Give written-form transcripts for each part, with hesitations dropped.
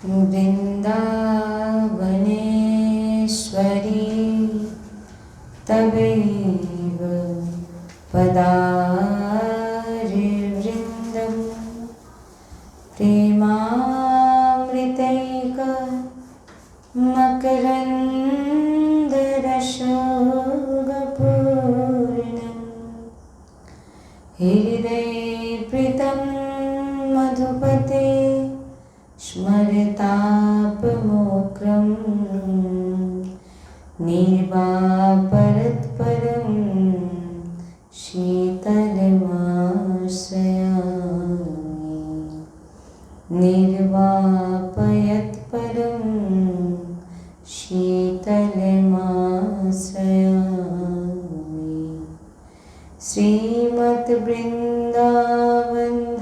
वृन्दावनेश्वरी तवैव पदारिवृन्दं प्रेमामृतैक मकरन्दरसपूर्णं हृदयप्रीतं मधुपते स्मरतापमोक्रं निर्वापरत्परं शीतलमाश्रयामि निर्वापयत्परं शीतलमाश्रयामि। श्रीमद्वृन्दावन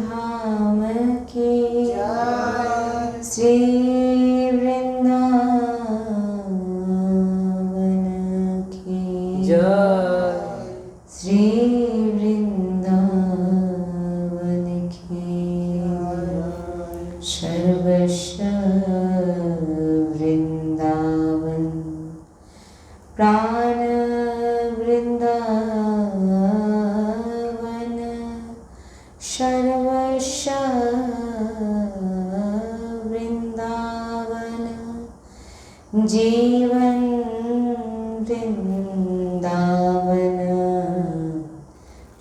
धाम की श्री वृंदावन की जय। श्री वृंदावन की सर्वस्व वृंदावन प्राण वृंदावन सर्वस्व जीवन वृंदावन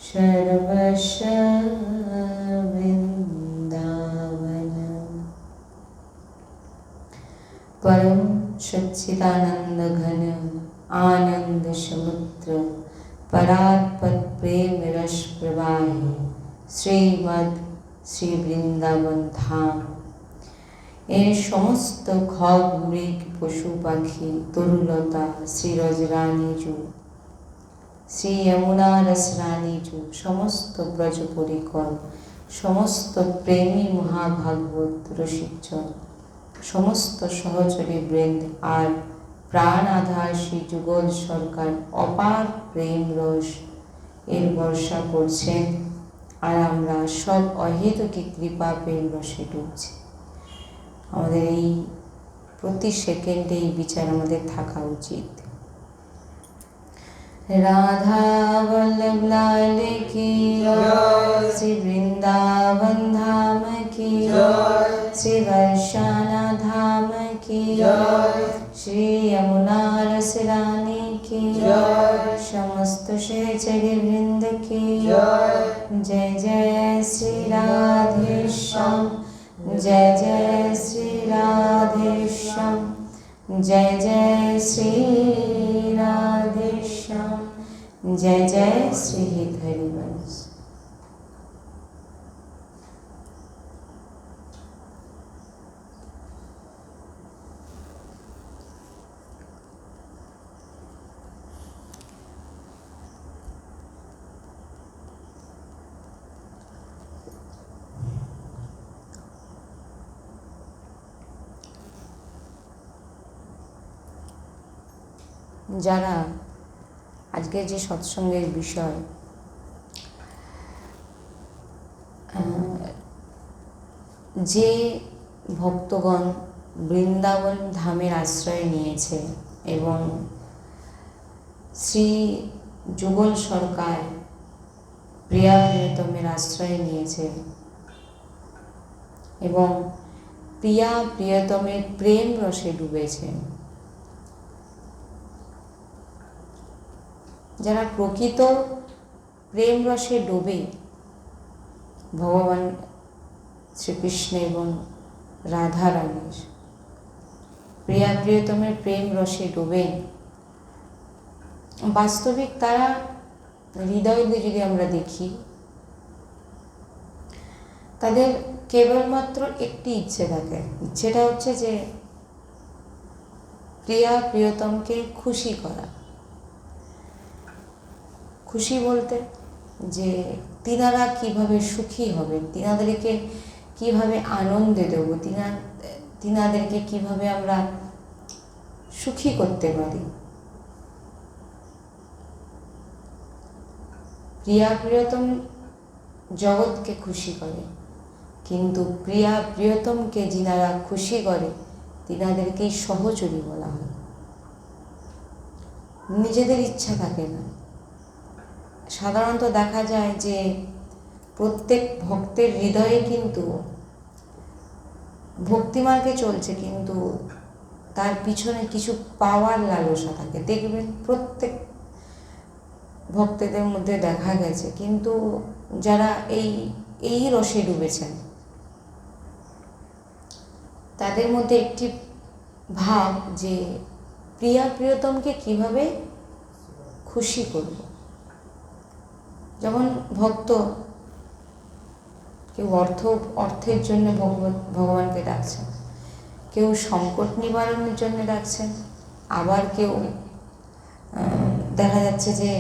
सर्वस्व वृंदावन। परम सच्चिदानंद घन आनंद समुद्र परात्पर प्रेम रस प्रवाही श्रीमद् श्री वृंदावन धाम এর সমস্ত খগ মৃগ পশু পাখি তরুলতা শ্রীরজ রানীজু শ্রী যমুনা রস রানীজু সমস্ত ব্রজ পরিকর সমস্ত প্রেমী মহাভাগবত রসিকজন সমস্ত সহচরী বৃন্দ আর প্রাণ আধার শ্রী যুগল সরকার অপার প্রেম রস এর বর্ষা করছেন আর আমরা সব অহেতুকী কৃপা প্রেম রসে ডুবছি। আমাদের এই প্রতি সেকেন্ডে এই বিচার আমাদের থাকা উচিত। রাধা বল্লভ লাল কি শ্রী বৃন্দাবন ধাম কি শ্রী বর্ষানা ধাম কি শ্রী যমুনা রস রানী কি সমস্ত সহচরী বৃন্দ কি জয় জয় শ্রী রাধে শ্যাম जय जय श्री राधेश्याम जय जय श्री राधेश्याम जय जय श्री हरिवंश। যারা আজকের যে সৎসঙ্গের বিষয় যে ভক্তগণ বৃন্দাবন ধামের আশ্রয় নিয়েছে এবং শ্রী যুগল সরকার প্রিয়া প্রিয়তমের আশ্রয় নিয়েছে এবং প্রিয়া প্রিয়তমের প্রেম রসে ডুবেছে, যারা প্রকৃত প্রেম রসে ডোবে ভগবান শ্রীকৃষ্ণ এবং রাধা রানীর প্রিয়া প্রিয়তমের প্রেম রসে ডোবে, বাস্তবিক তারা হৃদয় দিয়ে যদি আমরা দেখি তাদের কেবলমাত্র একটি ইচ্ছে থাকে, ইচ্ছেটা হচ্ছে যে প্রিয়া প্রিয়তমকে খুশি করা। খুশি বলতে যে তিনারা কিভাবে সুখী হবেন, তিনাদেরকে কিভাবে আনন্দে দেব, তিনাদেরকে কিভাবে আমরা সুখী করতে পারি। প্রিয়া প্রিয়তম জগৎকে খুশি করে, কিন্তু প্রিয়া প্রিয়তমকে যিনারা খুশি করে তিনাদেরকেই সহচরী বলা হয়। নিজেদের ইচ্ছা থাকে না। সাধারণত দেখা যায় যে প্রত্যেক ভক্তের হৃদয়ে কিন্তু ভক্তিমার্গে চলছে, কিন্তু তার পিছনে কিছু পাওয়ার লালসা থাকে। দেখবেন প্রত্যেক ভক্তদের মধ্যে দেখা গেছে, কিন্তু যারা এই রসে ডুবেছেন তাদের মধ্যে একটি ভাব যে প্রিয়া প্রিয়তমকে কিভাবে খুশি করব। যেমন ভক্ত কেউ অর্থের জন্য ভগবানকে ডাকছেন, কেউ সংকট নিবারণের জন্য ডাকছেন, আবার কেউ দেখা যাচ্ছে যে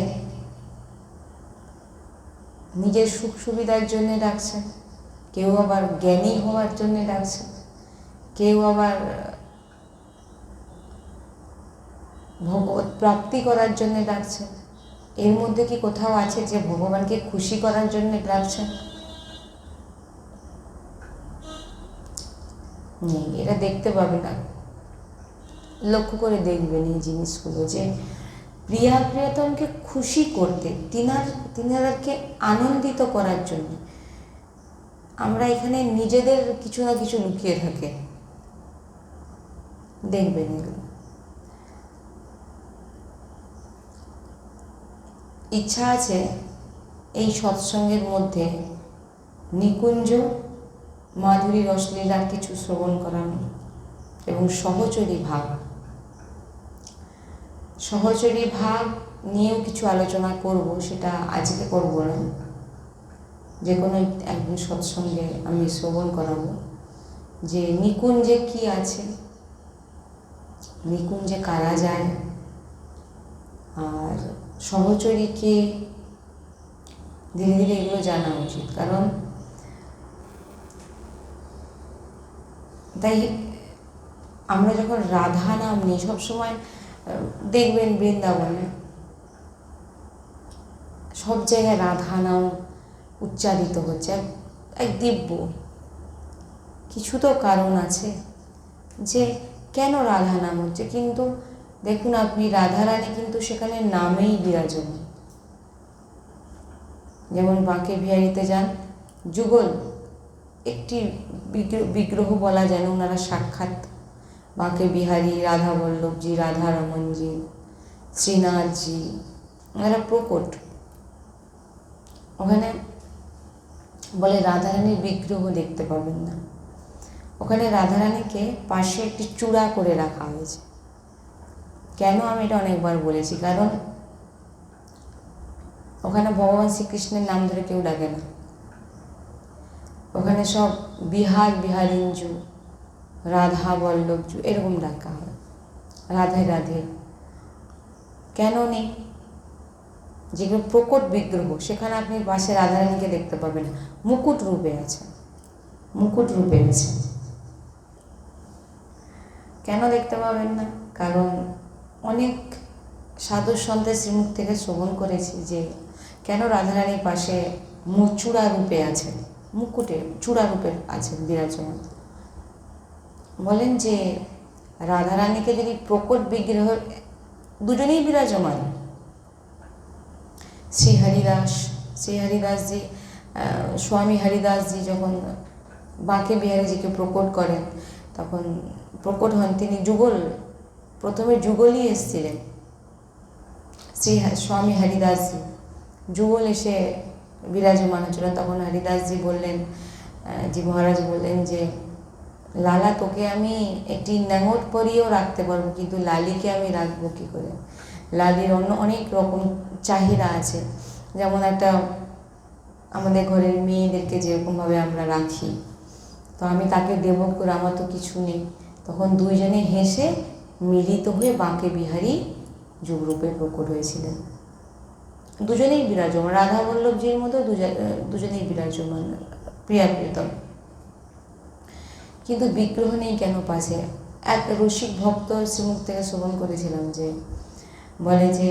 নিজের সুখ সুবিধার জন্য ডাকছেন, কেউ আবার জ্ঞানী হওয়ার জন্য ডাকছেন, কেউ আবার ভগবত প্রাপ্তি করার জন্য ডাকছেন। এর মধ্যে কি কোথাও আছে যে ভগবানকে খুশি করার জন্য ডাকছেন? নেই। এটা দেখতে পাবে না। লক্ষ্য করে দেখবেন এই জিনিসগুলো, যে প্রিয়া প্রিয়তমকে খুশি করতে, তিনাদেরকে আনন্দিত করার জন্য আমরা এখানে নিজেদের কিছু না কিছু লুকিয়ে থাকে। দেখবেন এগুলো। ইচ্ছা আছে এই সৎসঙ্গের মধ্যে নিকুঞ্জ মাধুরী রসলীলার কিছু শ্রবণ করানো এবং সহচরী ভাব নিয়েও কিছু আলোচনা করব। সেটা আজকে করব না, যে কোনো একদিন সৎসঙ্গে আমি শ্রবণ করাবো যে নিকুঞ্জে কি আছে, নিকুঞ্জে কারা যায়, আর সহচরীকে ধীরে ধীরে এগুলো জানা উচিত। কারণ তাই আমরা যখন রাধা নাম নিই, সবসময় দেখবেন বৃন্দাবনে সব জায়গায় রাধা নাম উচ্চারিত হচ্ছে, এক দিব্য। কিছু তো কারণ আছে যে কেন রাধা নাম হচ্ছে। কিন্তু দেখুন আপনি, রাধারানী কিন্তু সেখানে নামেই বিরাজমান। যেমন বাঁকে বিহারিতে যান, যুগল একটি বিগ্রহ বলা যায় না, ওনারা সাক্ষাৎ বাঁকে বিহারী, রাধা বল্লভজি, রাধা রমনজি, শ্রীনাথজি, ওনারা প্রকট। ওখানে বলে রাধারানীর বিগ্রহ দেখতে পাবেন না। ওখানে রাধারানীকে পাশে একটি চূড়া করে রাখা হয়েছে। কেন আমি এটা অনেকবার বলেছি, কারণ ওখানে ভগবান শ্রীকৃষ্ণের নাম ধরে কেউ ডাকে না। ওখানে সব বিহারিঞ্জু, রাধা বল্লভজু এরকম ডাকা হয়, রাধে রাধে। কেন নেই? যেগুলো প্রকট বিগ্রহ, সেখানে আপনি পাশে রাধারানীকে দেখতে পাবেন, মুকুট রূপে আছে। কেন দেখতে পাবেন না? কারণ অনেক সাধু সন্তের শ্রীমুখ থেকে শ্রবণ করেছি যে কেন রাধারানীর পাশে চূড়া রূপে আছেন, মুকুটে চূড়া রূপে আছেন বিরাজমান। বলেন যে রাধারানীকে যদি প্রকট বিগ্রহ, দুজনেই বিরাজমান। শ্রীহরিদাসজি, স্বামী হরিদাসজি যখন বাঁকে বিহারীজিকে প্রকট করেন, তখন প্রকট হন তিনি যুগল, প্রথমে যুগলই এসেছিলেন। স্বামী হরিদাসজি যুগল এসে বিরাজমান হচ্ছিলেন। তখন হরিদাসজি বললেন, যে মহারাজ বললেন যে লালা, তোকে আমি একটি ন্যাঙট পরিয়েও রাখতে পারবো, কিন্তু লালিকে আমি রাখবো কী করে? লালির অনেক রকম চাহিদা আছে। যেমন একটা আমাদের ঘরের মেয়েদেরকে যেরকমভাবে আমরা রাখি, তো আমি তাকে দেব করে, আমার তো কিছু নেই। তখন দুইজনে হেসে মিলিত হয়ে বাঁকে বিহারী যুগরূপে প্রকট হয়েছিলেন। দুজনেই বিরাজমান, রাধা বল্লভজির মতো দুজনেই বিরাজমান, প্রিয়া প্রিয়তম। কিন্তু বিগ্রহ নেই কেন পাশে? এক রসিক ভক্ত শ্রীমুখ থেকে শ্রবণ করেছিলাম যে বলে যে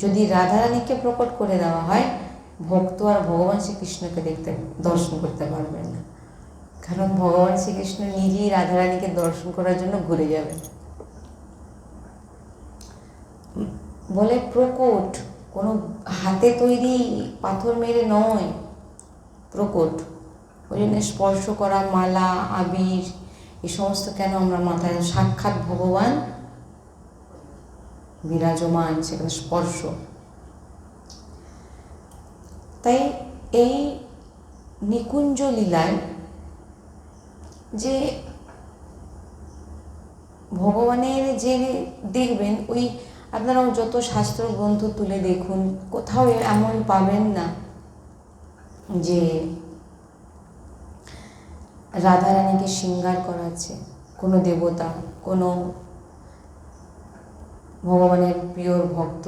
যদি রাধারানীকে প্রকট করে দেওয়া হয়, ভক্ত আর ভগবান শ্রীকৃষ্ণকে দর্শন করতে পারবেন না। কারণ ভগবান শ্রীকৃষ্ণ নিজেই রাধারানীকে দর্শন করার জন্য ঘুরে যাবেন। বলে প্রকট, কোনো হাতে তৈরি পাথর মেরে নয়, প্রকট। ওই জন্য স্পর্শ করা মালা আবির এই সমস্ত কেন আমরা মাথায়, সাক্ষাৎ ভগবান বিরাজমান, সেখানে স্পর্শ। তাই এই নিকুঞ্জ লীলায় যে ভগবানের যে দেখবেন, ওই আপনারা যত শাস্ত্র গ্রন্থ তুলে দেখুন, কোথাও এমন পাবেন না যে রাধারানীকে শৃঙ্গার করাচ্ছে কোনো দেবতা, কোনো ভগবানের প্রিয় ভক্ত।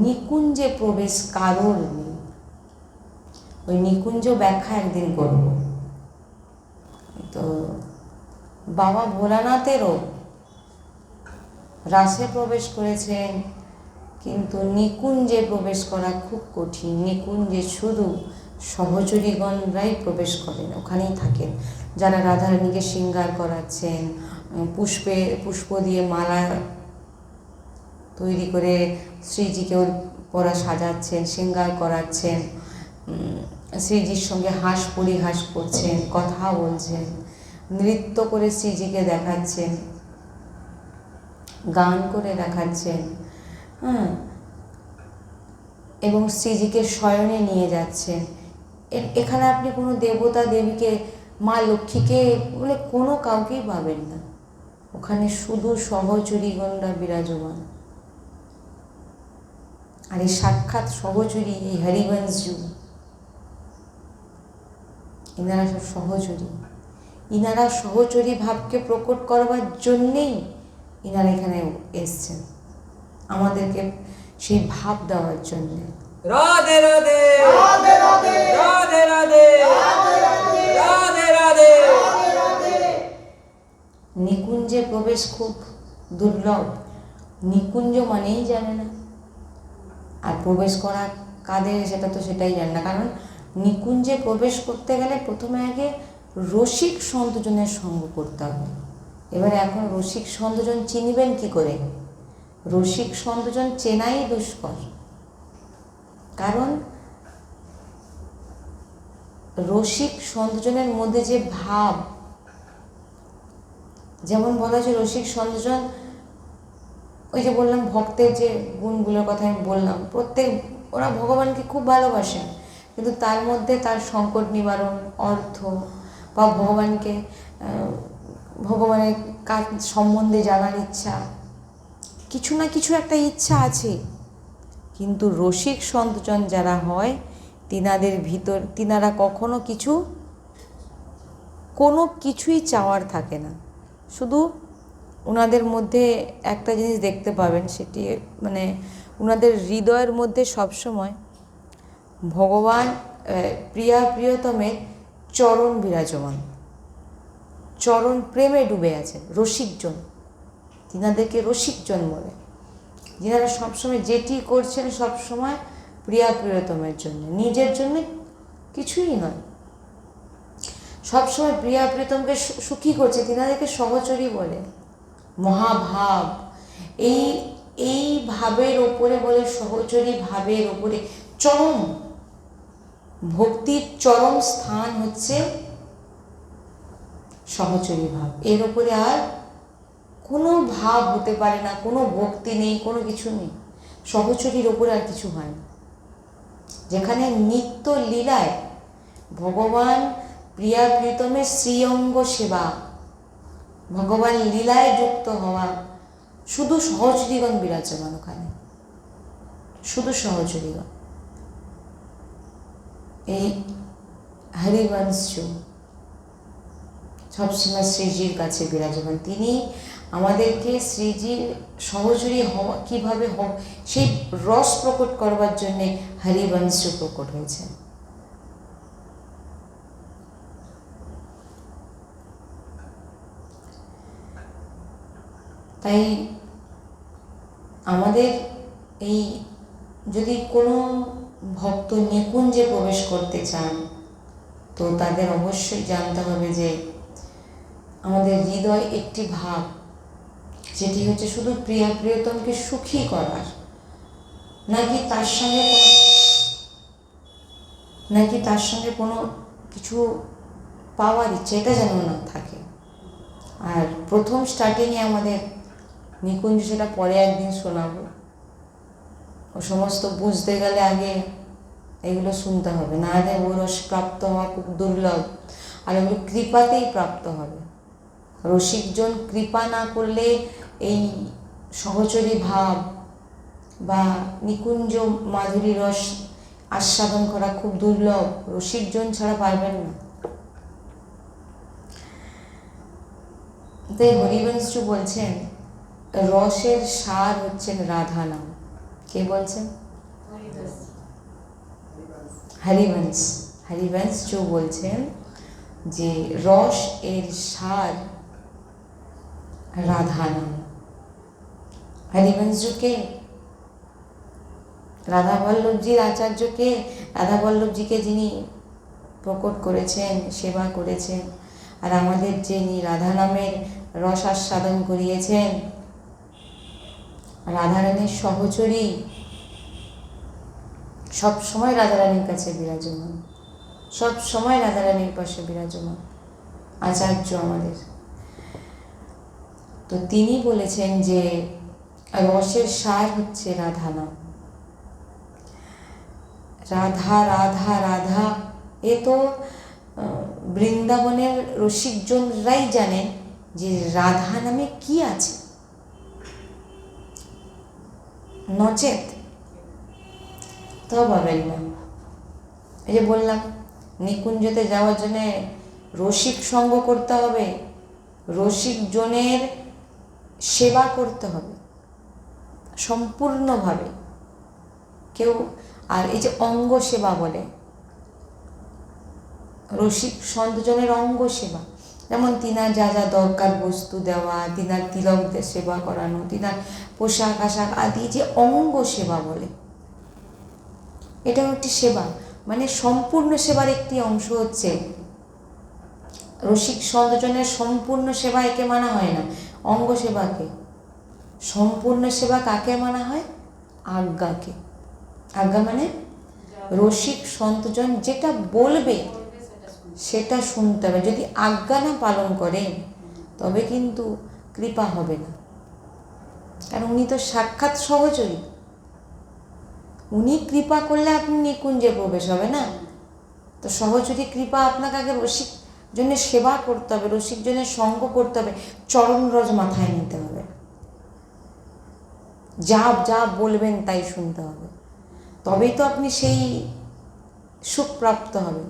নিকুঞ্জে প্রবেশ কারোর নেই। ওই নিকুঞ্জ ব্যাখ্যা একদিন করব। তো বাবা ভোলানাথেরও রাসে প্রবেশ করেছেন, কিন্তু নিকুঞ্জে প্রবেশ করা খুব কঠিন। নিকুঞ্জে শুধু সহচরীগণরাই প্রবেশ করেন, ওখানেই থাকেন। যারা রাধারানীকে শৃঙ্গার করাচ্ছেন, পুষ্প দিয়ে মালা তৈরি করে শ্রীজিকে পরা সাজাচ্ছেন, শৃঙ্গার করাচ্ছেন, শ্রীজির সঙ্গে হাস পরিহাস করছেন, কথা বলছেন, নৃত্য করে শ্রীজিকে দেখাচ্ছেন, গান করে দেখাচ্ছেন, এবং শ্রীজিকে শয়নে নিয়ে যাচ্ছেন। এখানে আপনি কোনো দেবতা দেবীকে, মা লক্ষ্মীকে বলে কোনো কাউকেই পাবেন না। ওখানে শুধু সহচরীগণরা বিরাজমান। আর এই সাক্ষাৎ সহচরী, এই হরিবংশজু, ইনারা সব সহচরী। ইনারা সহচরী ভাবকে প্রকট করবার জন্যেই ইনারা এখানে এসছেন, আমাদেরকে সেই ভাব দেওয়ার জন্যে। রাধে রাধে রাধে রাধে রাধে রাধে রাধে রাধে। নিকুঞ্জে প্রবেশ খুব দুর্লভ। নিকুঞ্জ মানেই জানে না, আর প্রবেশ করা কাদের সেটা তো সেটাই জানে না। কারণ নিকুঞ্জে প্রবেশ করতে গেলে প্রথমে আগে রসিক সন্তজনের সঙ্গ করতে হবে। এবারে এখন রসিক সন্তজন চিনবেন কি করে? রসিক সন্তজন চেনাই দুষ্কর। কারণ রসিক সন্তজনের মধ্যে যে ভাব, যেমন বলা হয়েছে রসিক সন্তজন, ওই যে বললাম ভক্তের যে গুণগুলোর কথা আমি বললাম, প্রত্যেক ওরা ভগবানকে খুব ভালোবাসেন, কিন্তু তার মধ্যে তার সংকট নিবারণ, অর্থ বা ভগবানের কাজ সম্বন্ধে জানার ইচ্ছা, কিছু না কিছু একটা ইচ্ছা আছে। কিন্তু রসিক সন্তজন যারা হয়, তিনারা কখনো কোনো কিছুই চাওয়ার থাকে না। শুধু ওনাদের মধ্যে একটা জিনিস দেখতে পাবেন, সেটি মানে ওনাদের হৃদয়ের মধ্যে সবসময় ভগবান প্রিয়তমের চরণ বিরাজমান, চরণ প্রেমে ডুবে আছে। রসিকজন, তিনাদেরকে রসিকজন বলে। যিনারা সবসময় যেটি করছেন সবসময় প্রিয়তমের জন্য, নিজের জন্য কিছুই নয়, সবসময় প্রিয়তমকে সুখী করছে, তিনাদেরকে সহচরী বলে। মহাভাব, এই ভাবের ওপরে বলে, সহচরী ভাবের ওপরে চরম ভক্তির চরম স্থান হচ্ছে সহচরী ভাব। এর ওপরে আর কোনো ভাব হতে পারে না, কোনো ভক্তি নেই, কোনো কিছু নেই। সহচরীর ওপরে আর কিছু হয় না। যেখানে নিত্য লীলায় ভগবান প্রিয়তমের শ্রীঅঙ্গ সেবা, ভগবান লীলায় যুক্ত হওয়া, শুধু সহচরীগণ বিরাজমান ওখানে, শুধু সহচরীগণ। এই হরিবংশজু সবসময় শ্রীজির কাছে বিরাজমান। তিনি আমাদেরকে শ্রীজির সহচরী হওয়া কীভাবে সেই রস প্রকট করবার জন্যে হরিবংশজু প্রকট হয়েছেন। তাই আমাদের এই যদি কোনো ভক্ত নিকুঞ্জে প্রবেশ করতে চান, তো তাদের অবশ্যই জানতে হবে যে আমাদের হৃদয় একটি ভাব, যেটি হচ্ছে শুধু প্রিয় প্রিয়তমকে সুখী করার, নাকি তার সঙ্গে কোনো কিছু পাওয়ার ইচ্ছে, এটা যেন না থাকে। আর প্রথম স্টার্টিংয়ে আমাদের নিকুঞ্জ, সেটা পরে একদিন শোনাবো, ও সমস্ত বুঝতে গেলে আগে এগুলো শুনতে হবে, না হলে ও রস প্রাপ্ত হওয়া খুব দুর্লভ, আর ওগুলো কৃপাতেই প্রাপ্ত হবে। রসিকজন কৃপা না করলে এই সহচরী ভাব বা নিকুঞ্জ মাধুরী রস আস্বাদন করা খুব দুর্লভ, রসিকজন ছাড়া পারবেন না। তাই হরিবংশ বলছেন রসের সার হচ্ছেন রাধা নাম। কে বলছেন? হরিবংশ বলছেন যে রস এর সার রাধা নাম। হরিবংশকে, রাধা বল্লভজির আচার্যকে, রাধা বল্লভজিকে যিনি প্রকট করেছেন, সেবা করেছেন, আর আমাদের যিনি রাধা নামের রস আস্বাদন করিয়েছেন, রাধারানীর সহচরী, সব সময় রাধারানীর কাছে বিরাজমান, সব সময় রাধারানীর পাশে বিরাজমান আচার্য আমাদের। তো তিনি বলেছেন যে রসের সার হচ্ছে রাধা নাম। রাধা রাধা রাধা, এ তো বৃন্দাবনের রসিকজনরাই জানেন যে রাধা নামে কি আছে, নচেত তো পাবেন না। এই যে বললাম, নিকুঞ্জতে যাওয়ার জন্য রসিক সঙ্গ করতে হবে, রসিকজনের সেবা করতে হবে সম্পূর্ণভাবে। কেউ, আর এই যে অঙ্গ সেবা বলে, রসিক সন্তজনের অঙ্গ সেবা, যেমন তিনার যা যা দরকার বস্তু দেওয়া, তিনার তিলকদের সেবা করানো, তিনার পোশাক আশাক আদি, যে অঙ্গ সেবা বলে, এটাও একটি সেবা। মানে সম্পূর্ণ সেবার একটি অংশ হচ্ছে রসিক সন্তজনের সম্পূর্ণ সেবা। একে মানা হয় না অঙ্গ সেবাকে। সম্পূর্ণ সেবা কাকে মানা হয়? আজ্ঞাকে। আজ্ঞা মানে রসিক সন্তজন যেটা বলবে সেটা শুনতে হবে। যদি আজ্ঞা না পালন করেন তবে কিন্তু কৃপা হবে না, কারণ উনি তো সাক্ষাৎ সহচরী। উনি কৃপা করলে আপনি নিকুঞ্জে প্রবেশ হবে না। তো সহচরী কৃপা আপনাকে আগে রসিক জনের সেবা করতে হবে, রসিক জনের সঙ্গ করতে হবে, চরণ রজ মাথায় নিতে হবে, যা যা বলবেন তাই শুনতে হবে, তবেই তো আপনি সেই সুখ প্রাপ্ত হবেন।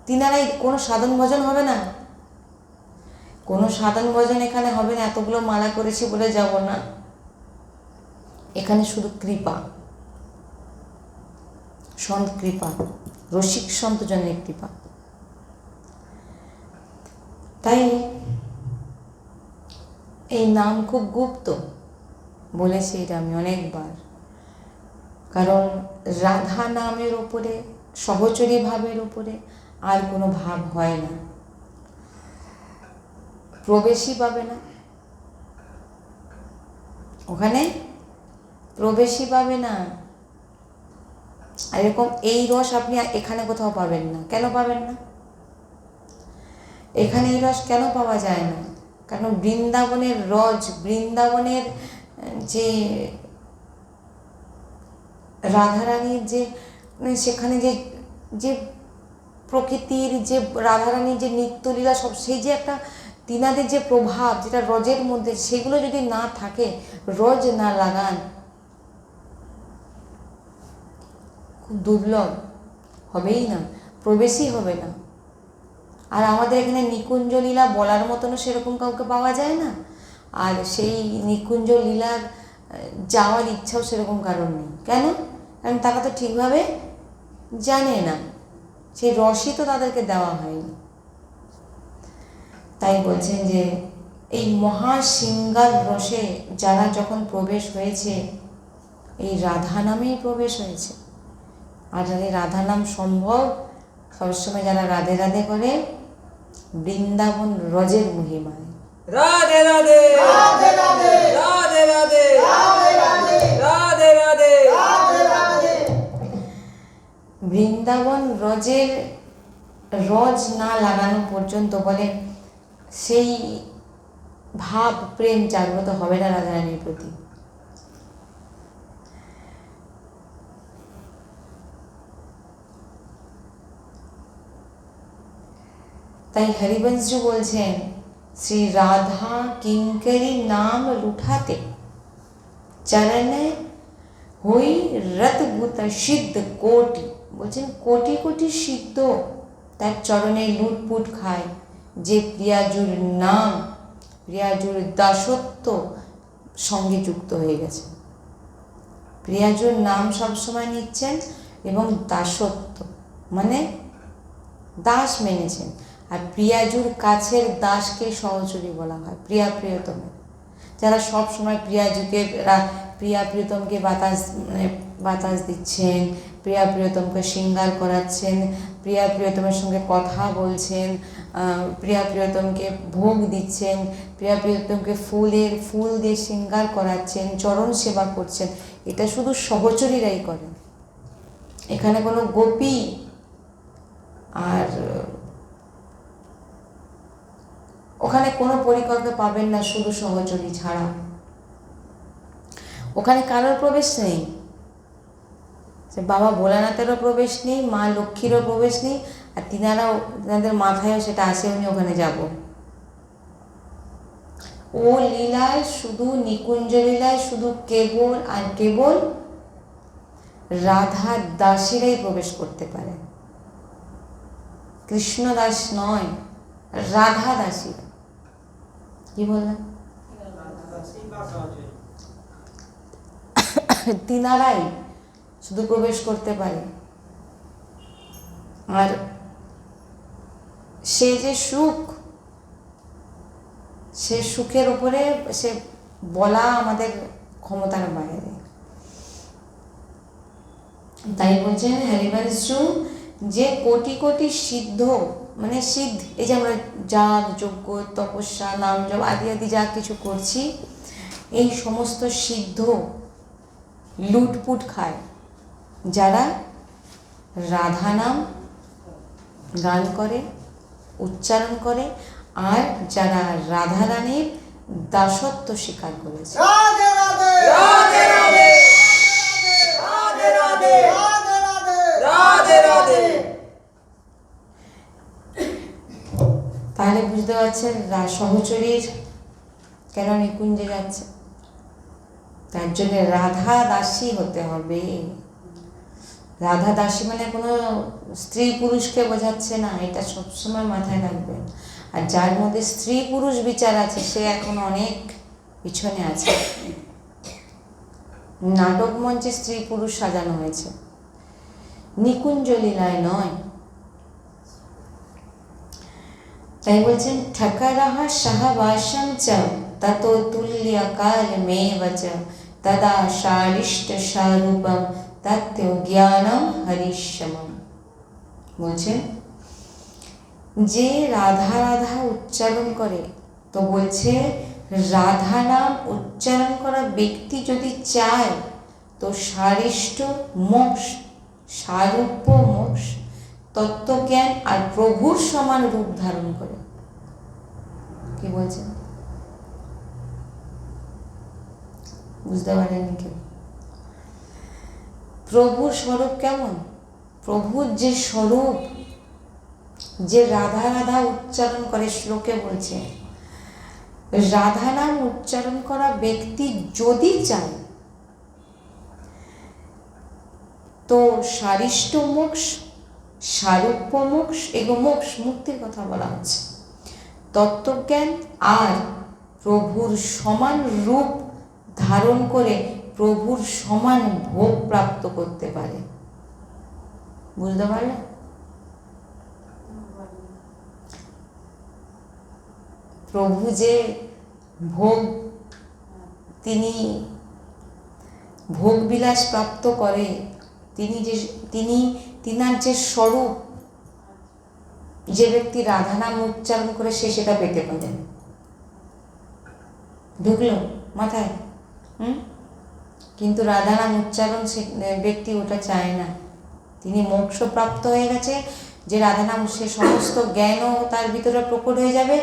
তিনারাই কোনো সাধন ভজন হবে না, কোনো সাধন ভজন এখানে হবে না। এতগুলো মালা করেছি বলে যাব না, এখানে শুধু কৃপা, সন্ত কৃপা, রসিক সন্তজনের কৃপা। তাই এই নাম খুব গুপ্ত, বলেছি এটা আমি অনেকবার, কারণ রাধা নামের ওপরে, সহচরী ভাবের ওপরে আর কোনো ভাব হয় না। প্রবেশই পাবে না ওখানে, প্রবেশই পাবে না। আর এরকম এই রস আপনি এখানে কোথাও পাবেন না। কেন পাবেন না? এখানে এই রস কেন পাওয়া যায় না? কারণ বৃন্দাবনের রজ, বৃন্দাবনের যে রাধারানীর যে সেখানে যে যে প্রকৃতির যে রাধারানীর যে নিত্যলীলা, সব সেই যে একটা তিনাদের যে প্রভাব, যেটা রজের মধ্যে, সেগুলো যদি না থাকে, রজ না লাগান, খুব দুর্লভ, হবেই না, প্রবেশই হবে না। আর আমাদের এখানে নিকুঞ্জ লীলা বলার মতনও সেরকম কাউকে পাওয়া যায় না, আর সেই নিকুঞ্জ লীলার যাওয়ার ইচ্ছাও সেরকম কারণ নেই। কেন? কারণ তারা তো ঠিকভাবে জানে না, সেই রসই তো তাদেরকে দেওয়া হয়নি। তাই বলছেন যে এই মহাশৃঙ্গার রসে যারা যখন প্রবেশ হয়েছে, এই রাধা নামেই প্রবেশ হয়েছে। আর যাদের রাধা নাম সম্ভব, সবসময় যারা রাধে রাধে করে বৃন্দাবন রজের মহিমায়। রাধে রাধে রাধে রাধে রাধে রাধে রাধে রাধে রাধে। বৃন্দাবন রজের রজ না লাগানো পর্যন্ত বলে সেই ভাব প্রেম জাগ্রত হবে না রাধারানীর প্রতি। তাই হরিবংশজি বলছেন শ্রী রাধা কিঙ্করি নাম লুঠাতে চরণে হই রতভূত সিদ্ধ কোটি। বলছেন কোটি কোটি সিদ্ধ তার চরণে লুটপুট খায়। যে প্রিয়াজুর নাম প্রিয়াজুর দাসত্ব সঙ্গে যুক্ত হয়ে গেছে। প্রিয়াজুর নাম সবসময় নিচ্ছেন এবং দাসত্ব মানে দাস মেনেছেন। আর প্রিয়াজুর কাছের দাসকে সহচরী বলা হয়, প্রিয়া প্রিয়তমের। যারা সব সময় প্রিয়াজুকে প্রিয়া প্রিয়তমকে বাতাস দিচ্ছেন, প্রিয়া প্রিয়তমকে শৃঙ্গার করাচ্ছেন, প্রিয়া প্রিয়তমের সঙ্গে কথা বলছেন, প্রিয়া প্রিয়তমকে ভোগ দিচ্ছেন, প্রিয়া প্রিয়তমকে ফুল দিয়ে শৃঙ্গার করাচ্ছেন, চরণ সেবা করছেন, এটা শুধু সহচরীরাই করেন। এখানে কোনো গোপী আর ওখানে কোনো পরিকরকে পাবেন না শুধু সহচরী ছাড়া। ওখানে কারোর প্রবেশ নেই, বাবা ভোলানাথেরও প্রবেশ নেই, মা লক্ষ্মীরও প্রবেশ নেই, আর তিনাদের মাথায়ও সেটা আসে উনি ওখানে যাব। ও লীলায় শুধু নিকুঞ্জ লীলায় শুধু কেবল আর কেবল রাধা দাসীরাই প্রবেশ করতে পারে, কৃষ্ণ দাস নয়, রাধা দাসী। কি বললেন? তিনারাই শুধু প্রবেশ করতে পারে। আর সে যে সুখ, সে সুখের উপরে সে বলা আমাদের ক্ষমতার বাইরে। তাই বলছেন হরিবংশজি যে কোটি কোটি সিদ্ধ মানে সিদ্ধ, এই যে আমরা যাগ যজ্ঞ তপস্যা নাম জপ আদি আদি যা কিছু করছি, এই সমস্ত সিদ্ধ লুটপুট খায় যারা রাধা নাম গান করে উচ্চারণ করে আর যারা রাধা রানীর দাসত্ব স্বীকার করেছে। রাধে রাধে রাধে রাধে রাধে রাধে রাধে রাধে। তাহলে বুঝতে পারছেন সহচরীর কেন নিকুঞ্জে যাচ্ছে, তার জন্য রাধা দাসী হতে হবে। রাধা দাসী মানে কোনো স্ত্রী পুরুষকে বোঝাচ্ছে না, এটা সবসময় মাথায় রাখবেন। আর যার মধ্যে স্ত্রী পুরুষ বিচার আছে সে এখন অনেক পিছনে আছে। নাটক মঞ্চে স্ত্রী পুরুষ সাজানো হয়েছে, নিকুঞ্জ লীলায় নয়। তাই বলছেন ঠকরাহা সহবাসম চ ততো তুল্য কাল মেবচ তদা শারিষ্ট স্বরূপম তত্ত্ব জ্ঞানম হরিশমম। বলছেন যে রাধা রাধা উচ্চারণ করে, তো বলছে রাধা নাম উচ্চারণ করা ব্যক্তি যদি চায় তো শারিষ্ট মোক্ষ, সারূপ্য মোক্ষ, তত্ত্বজ্ঞান আর প্রভুর সমান রূপ ধারণ করে। কি বলছেন? বুঝতে পারেননি কেউ? প্রভুর স্বরূপ কেমন? প্রভুর যে স্বরূপ, যে রাধা রাধা উচ্চারণ করে, শ্লোকে বলছে রাধা নাম উচ্চারণ করা ব্যক্তি যদি চায় তো সারিষ্ট মোক্ষ, সারূপ্য মোক্ষ, এগো মোক্ষ মুক্তির কথা বলা হচ্ছে, তত্ত্বজ্ঞান আর প্রভুর সমান রূপ ধারণ করে প্রভুর সমান ভোগ প্রাপ্ত করতে পারে। বুঝতে পারলে? প্রভু যে ভোগ, তিনি ভোগ বিলাস প্রাপ্ত করে, তিনার যে স্বরূপ যে ব্যক্তি রাধা নাম উচ্চারণ করে সে সেটা পেতে পারে। ঢুকলো মাথায়? কিন্তু রাধা নাম উচ্চারণ সে ব্যক্তি ওটা চায় না। তিনি মোক্ষপ্রাপ্ত হয়ে গেছে, যে রাধা নাম সে সমস্ত জ্ঞানও তার ভিতরে প্রকট হয়ে যাবে।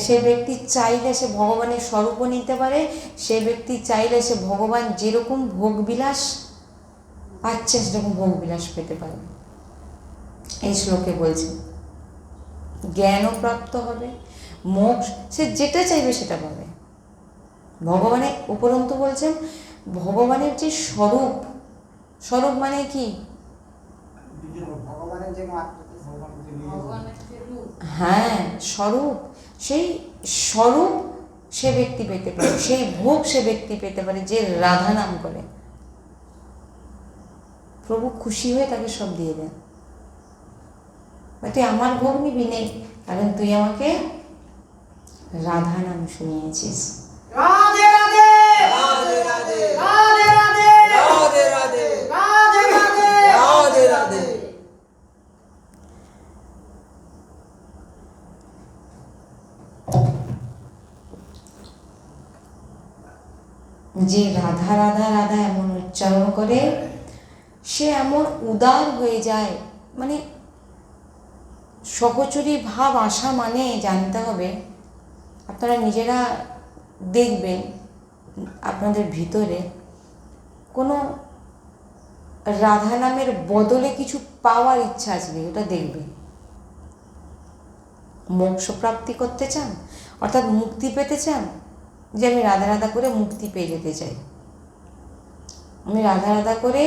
সে ব্যক্তি চাইলে সে ভগবানের স্বরূপও নিতে পারে। সে ব্যক্তি চাইলে সে ভগবান যেরকম ভোগবিলাস পাচ্ছে সেরকম ভোগবিলাস পেতে পারে। এই শ্লোকে বলছে জ্ঞানও প্রাপ্ত হবে, মোক্ষ সে যেটা চাইবে সেটা পাবে। ভগবানের উপরন্তু বলছেন ভগবানের যে স্বরূপ, স্বরূপ মানে কি? হ্যাঁ, স্বরূপ। সেই স্বরূপ সে ব্যক্তি পেতে পারে, সেই ভোগ সে ব্যক্তি পেতে পারে যে রাধা নাম করে। প্রভু খুশি হয়ে তাকে সব দিয়ে দেন। তুই আমার ভোগ নিবি নেই, কারণ তুই আমাকে রাধা নাম শুনিয়েছিস। রাধে রাধে রাধে রাধে রাধে রাধে রাধে রাধে রাধে রাধে রাধে রাধে। যে রাধা রাধা রাধা এমন উচ্চারণ করে সে এমন উদার হয়ে যায়, মানে সহচরী ভাব আসা মানে জানতে হবে, আপনারা নিজেরা দেখবেন আপনাদের ভিতরে কোনো রাধা নামের বদলে কিছু পাওয়ার ইচ্ছা আছে কি, ওটা দেখবেন। মোক্ষ প্রাপ্তি করতে চান, অর্থাৎ মুক্তি পেতে চান, যে আমি রাধা রাধা করে মুক্তি পেয়ে যেতে চাই, আমি রাধা রাধা করে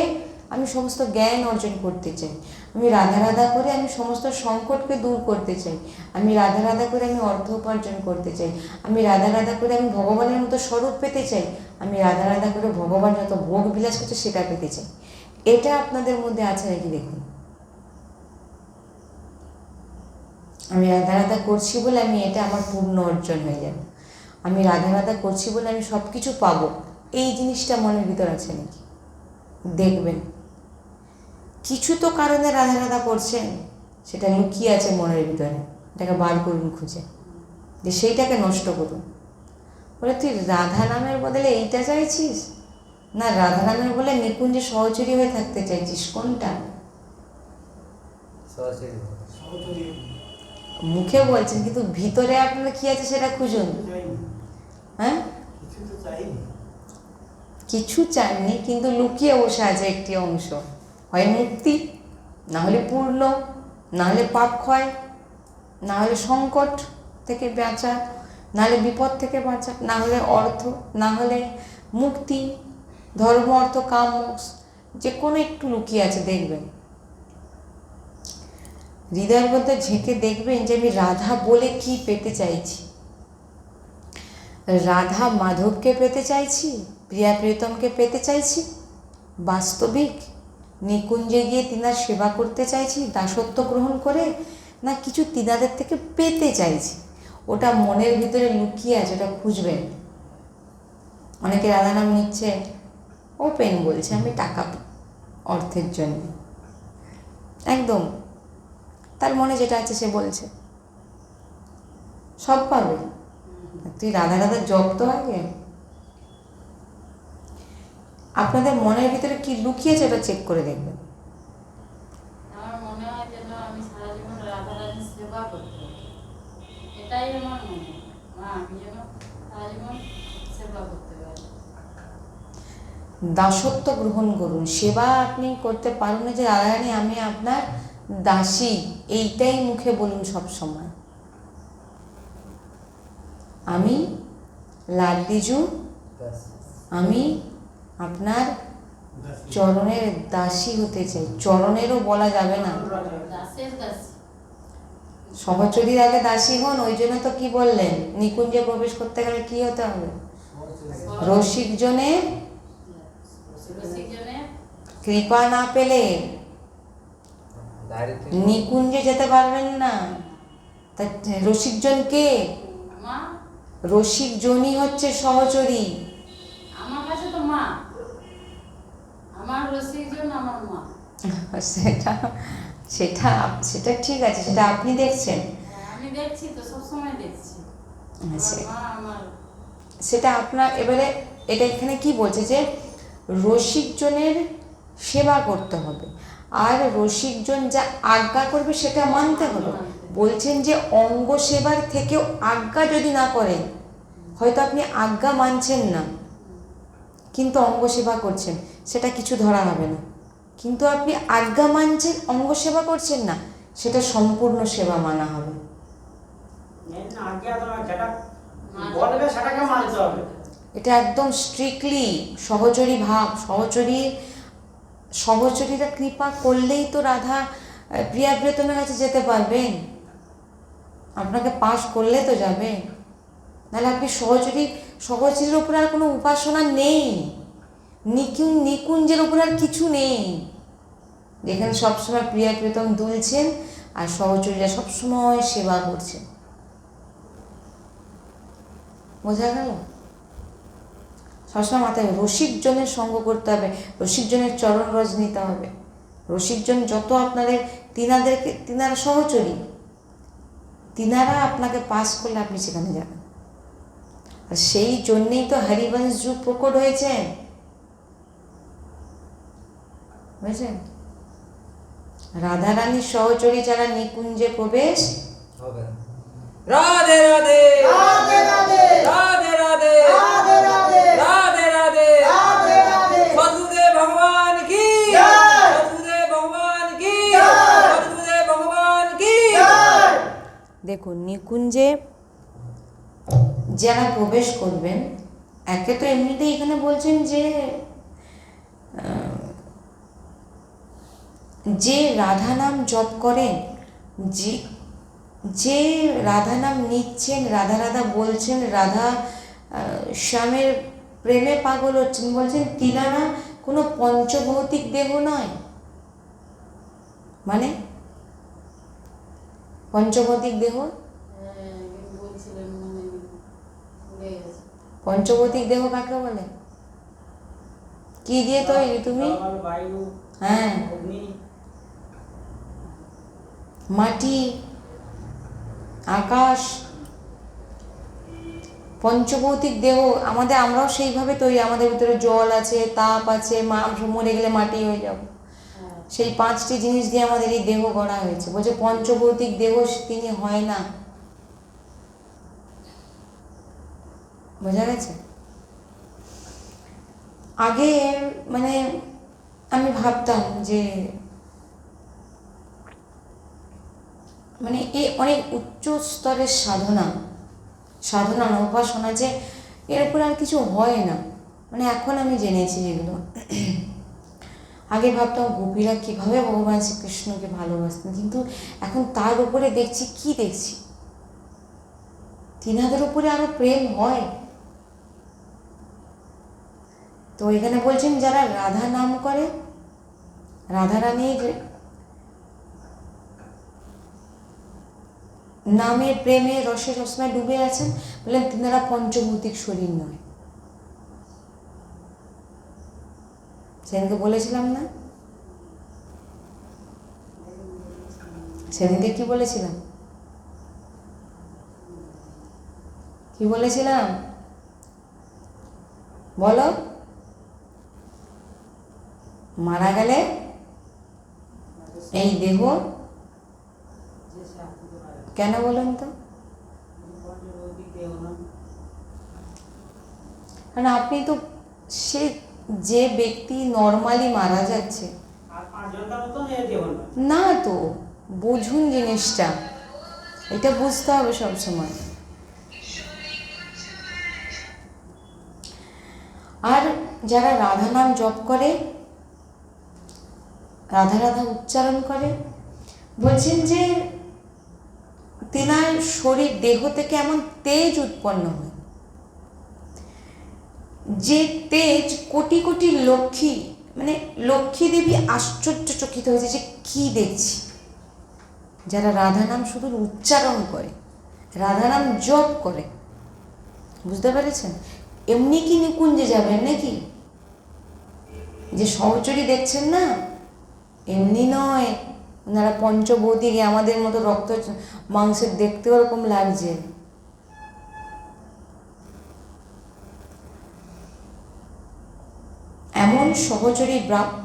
আমি সমস্ত জ্ঞান অর্জন করতে চাই, আমি রাধা রাধা করে আমি সমস্ত সংকটকে দূর করতে চাই, আমি রাধা রাধা করে আমি অর্থ উপার্জন করতে চাই, আমি রাধা রাধা করে আমি ভগবানের মতো স্বরূপ পেতে চাই, আমি রাধা রাধা করে ভগবান যত ভোগ বিলাস করছে সেটা পেতে চাই। এটা আপনাদের মধ্যে আছে নাকি দেখুন। আমি রাধা রাধা করছি বলে আমি এটা আমার পূর্ণ অর্জন হয়ে যাবে, আমি রাধা রাধা করছি বলে আমি সব কিছু পাবো, এই জিনিসটা মনের ভিতর আছে নাকি দেখবেন। কিছু তো কারণে রাধা রাধা করছেন, সেটা লুকিয়ে আছে মনের ভিতরে, এটাকে বার করুন খুঁজে, যে সেইটাকে নষ্ট করুন। বলে তুই রাধা নামের বদলে এইটা চাইছিস, না রাধা নামের বলে নিকুঞ্জে সহচরী হয়ে থাকতে চাইছিস, কোনটা? মুখে বলছেন কিন্তু ভিতরে আপনার কি আছে সেটা খুঁজুন। হ্যাঁ, কিছু চাননি কিন্তু লুকিয়ে বসে আছে একটি অংশ, হয় মুক্তি, না হলে পূর্ণ, না হলে পাপ ক্ষয়, না হলে সংকট থেকে বাঁচা, না হলে বিপদ থেকে বাঁচা, না হলে অর্থ, না হলে মুক্তি, ধর্ম অর্থ কাম মোক্ষ, যে কোনো একটু লুকিয়ে আছে দেখবেন। হৃদয়ের মধ্যে ঝেঁকে দেখবেন যে আমি রাধা বলে কি পেতে চাইছি। রাধা মাধবকে পেতে চাইছি, প্রিয়া প্রিয়তমকে পেতে চাইছি, বাস্তবিক নিকুঞ্জে গিয়ে তিনার সেবা করতে চাইছি দাসত্ব গ্রহণ করে, না কিছু তিনাদের থেকে পেতে চাইছি, ওটা মনের ভিতরে লুকিয়ে আছে, ওটা খুঁজবেন। অনেকে রাধা নাম নিচ্ছে ওপেন বলছে আমি টাকা অর্থের জন্য, একদম তার মনে যেটা আছে সে বলছে সব পাবে। তুই রাধা রাধা জপ তো আগে, আপনাদের মনের ভিতরে কি লুকিয়েছে এটা চেক করে দেখবেন। আমার মনে হয় যেন আমি সারা জীবন রাধা রানীর সেবা করতে, এটাই আমার মনে হয়। আমি যেন সারা জীবন সেবা করতে পারি। দাসত্ব গ্রহণ করুন, সেবা আপনি করতে পারুন না যে রাধা রানী আমি আপনার দাসী, এইটাই মুখে বলুন সব সময়। আমি লাড্ডিজু, আমি আপনার চরণের দাসী হতে চাই, চরণেরও বলা যাবে না, দাসের দাসী। সহচরীর আগে দাসী হন। ওই জন্য তো কি বললেন, নিকুঞ্জে প্রবেশ করতে গেলে কি হতে হবে? রসিক জনের কৃপা না পেলে নিকুঞ্জে যেতে পারবেন না। তা রসিকজন কে? রসিকজনই হচ্ছে সহচরী। আমার কাছে তো মা, আমার রসিকজন আমার মা। সেটা সেটা ঠিক আছে, সেটা আপনি দেখছেন। হ্যাঁ, আমি দেখছি তো, সবসময় দেখছি। সে- আমার মা আমার সেটা আপনার এবারে এটা এখানে কি বলছে যে রসিকজনের সেবা করতে হবে, আর রসিকজন যা আজ্ঞা করবে সেটা মানতে হবে। বলছেন যে অঙ্গ সেবার থেকেও আজ্ঞা যদি না করেন, হয়তো আপনি আজ্ঞা মানছেন না কিন্তু অঙ্গ সেবা করছেন, সেটা কিছু ধরা হবে না। কিন্তু আপনি আজ্ঞা মানছেন, অঙ্গ সেবা করছেন না, সেটা সম্পূর্ণ সেবা মানা হবে। বলবে সেটাকে মানতে হবে। এটা একদম স্ট্রিক্টলি সহচরী ভাব, সহচরীরা কৃপা করলেই তো রাধা প্রিয়া প্রিয়তমের কাছে যেতে পারবেন, আপনাকে পাশ করলে তো যাবে। নাহলে আপনি সহচরীর উপর আর কোনো উপাসনা নেই, নিকুঞ্জের উপর আর কিছু নেই, যেখানে সবসময় প্রিয়া প্রিয়তম দুলছেন আর সহচরীরা সবসময় সেবা করছেন। বোঝা গেল? সবসময় মাথায় রসিকজনের সঙ্গ করতে হবে, রসিকজনের চরণ রজ নিতে হবে। রসিকজন যত আপনাদের তিনারা সহচরী, তিনারা আপনাকে পাস করলে আপনি সেখানে যাবেন। আর সেই জন্যেই তো হরিবংশ যুগ প্রকট হয়েছে, বুঝলেন? রাধারানীর সহচরী যারা নিকুঞ্জে প্রবেশ হবে। রাধে রাধে রাধে রাধে রাধে রাধে রাধে রাধে রাধে রাধে রাধে রাধে সদ্গুরুদেব ভগবান কি জয়। সদ্গুরুদেব ভগবান কি জয়। সদ্গুরুদেব ভগবান কি জয়। দেখুন, নিকুঞ্জে যারা প্রবেশ করবেন, একে তো এমনিতেই এখানে বলছেন যে রাধা নাম জপ করেন, যে রাধা নাম নিচ্ছেন, রাধা রাধা বলছেন, রাধা শ্যামের প্রেমে পাগল হচ্ছেন, বলছেন তিনারা কোনো পঞ্চভৌতিক দেহ নয়। মানে পঞ্চভৌতিক দেহ, বলছিলেন মানে ভুলে গেছি। পঞ্চভৌতিক দেহ কাকে বলে? কি দিয়ে তৈরি তুমি? জল, বায়ু, হ্যাঁ, অগ্নি, মাটি, আকাশ, পঞ্চভৌতিক দেহ। আমরাও সেইভাবে তৈরি, আমাদের ভিতরে জল আছে, তাপ আছে, মরে গেলে মাটি হয়ে যাব। হ্যাঁ, সেই 5টি জিনিস দিয়ে আমাদের এই দেহ গড়া হয়েছে। বলছে পঞ্চভৌতিক দেহ তিনি হয় না। বোঝা গেছে? আগে মানে আমি ভাবতাম যে মানে এই অনেক উচ্চ স্তরের সাধনা না, উপাসনা, যে এর উপর আর কিছু হয় না। মানে এখন আমি জেনেছি যেগুলো। আগে ভাবতাম গোপীরা কীভাবে ভগবান শ্রীকৃষ্ণকে ভালোবাসতেন, কিন্তু এখন তার উপরে দেখছি, কি দেখছি, তিনাদের উপরে আরো প্রেম হয়। তো এখানে বলছেন যারা রাধা নাম করে, রাধারানীর নামে প্রেমে রসে সবসময় ডুবে আছেন, বললেন তিনারা পঞ্চভৌতিক শরীর নয়। সেদিনকে বলেছিলাম না? সেদিনকে কি বলেছিলাম? কি বলেছিলাম বলো? মারা গেলে এই দেহ, কেন বলুন তো? কারণ আপনি তো সে যে ব্যক্তি নর্মালি মারা যাচ্ছে না, তো বুঝুন জিনিসটা, এটা বুঝতে হবে সবসময়। আর যারা রাধা নাম জপ করে, রাধা রাধা উচ্চারণ করে, বলছেন যে তেনার শরীর দেহ থেকে এমন তেজ উৎপন্ন হয়, যে তেজ কোটি কোটি লক্ষ্মী, মানে লক্ষ্মী দেবী আশ্চর্যচকিত হয়েছে যে কি দেখছি। যারা রাধা নাম শুধু উচ্চারণ করে, রাধা নাম জপ করে, বুঝতে পেরেছেন? এমনি কি নিকুঞ্জে যাবেন নাকি? যে সহচরী দেখছেন না, এমনি নয়, ওনারা পঞ্চবৌদিকে আমাদের মতো রক্ত মাংসের দেখতে ওরকম লাগছে। এমন সহচরী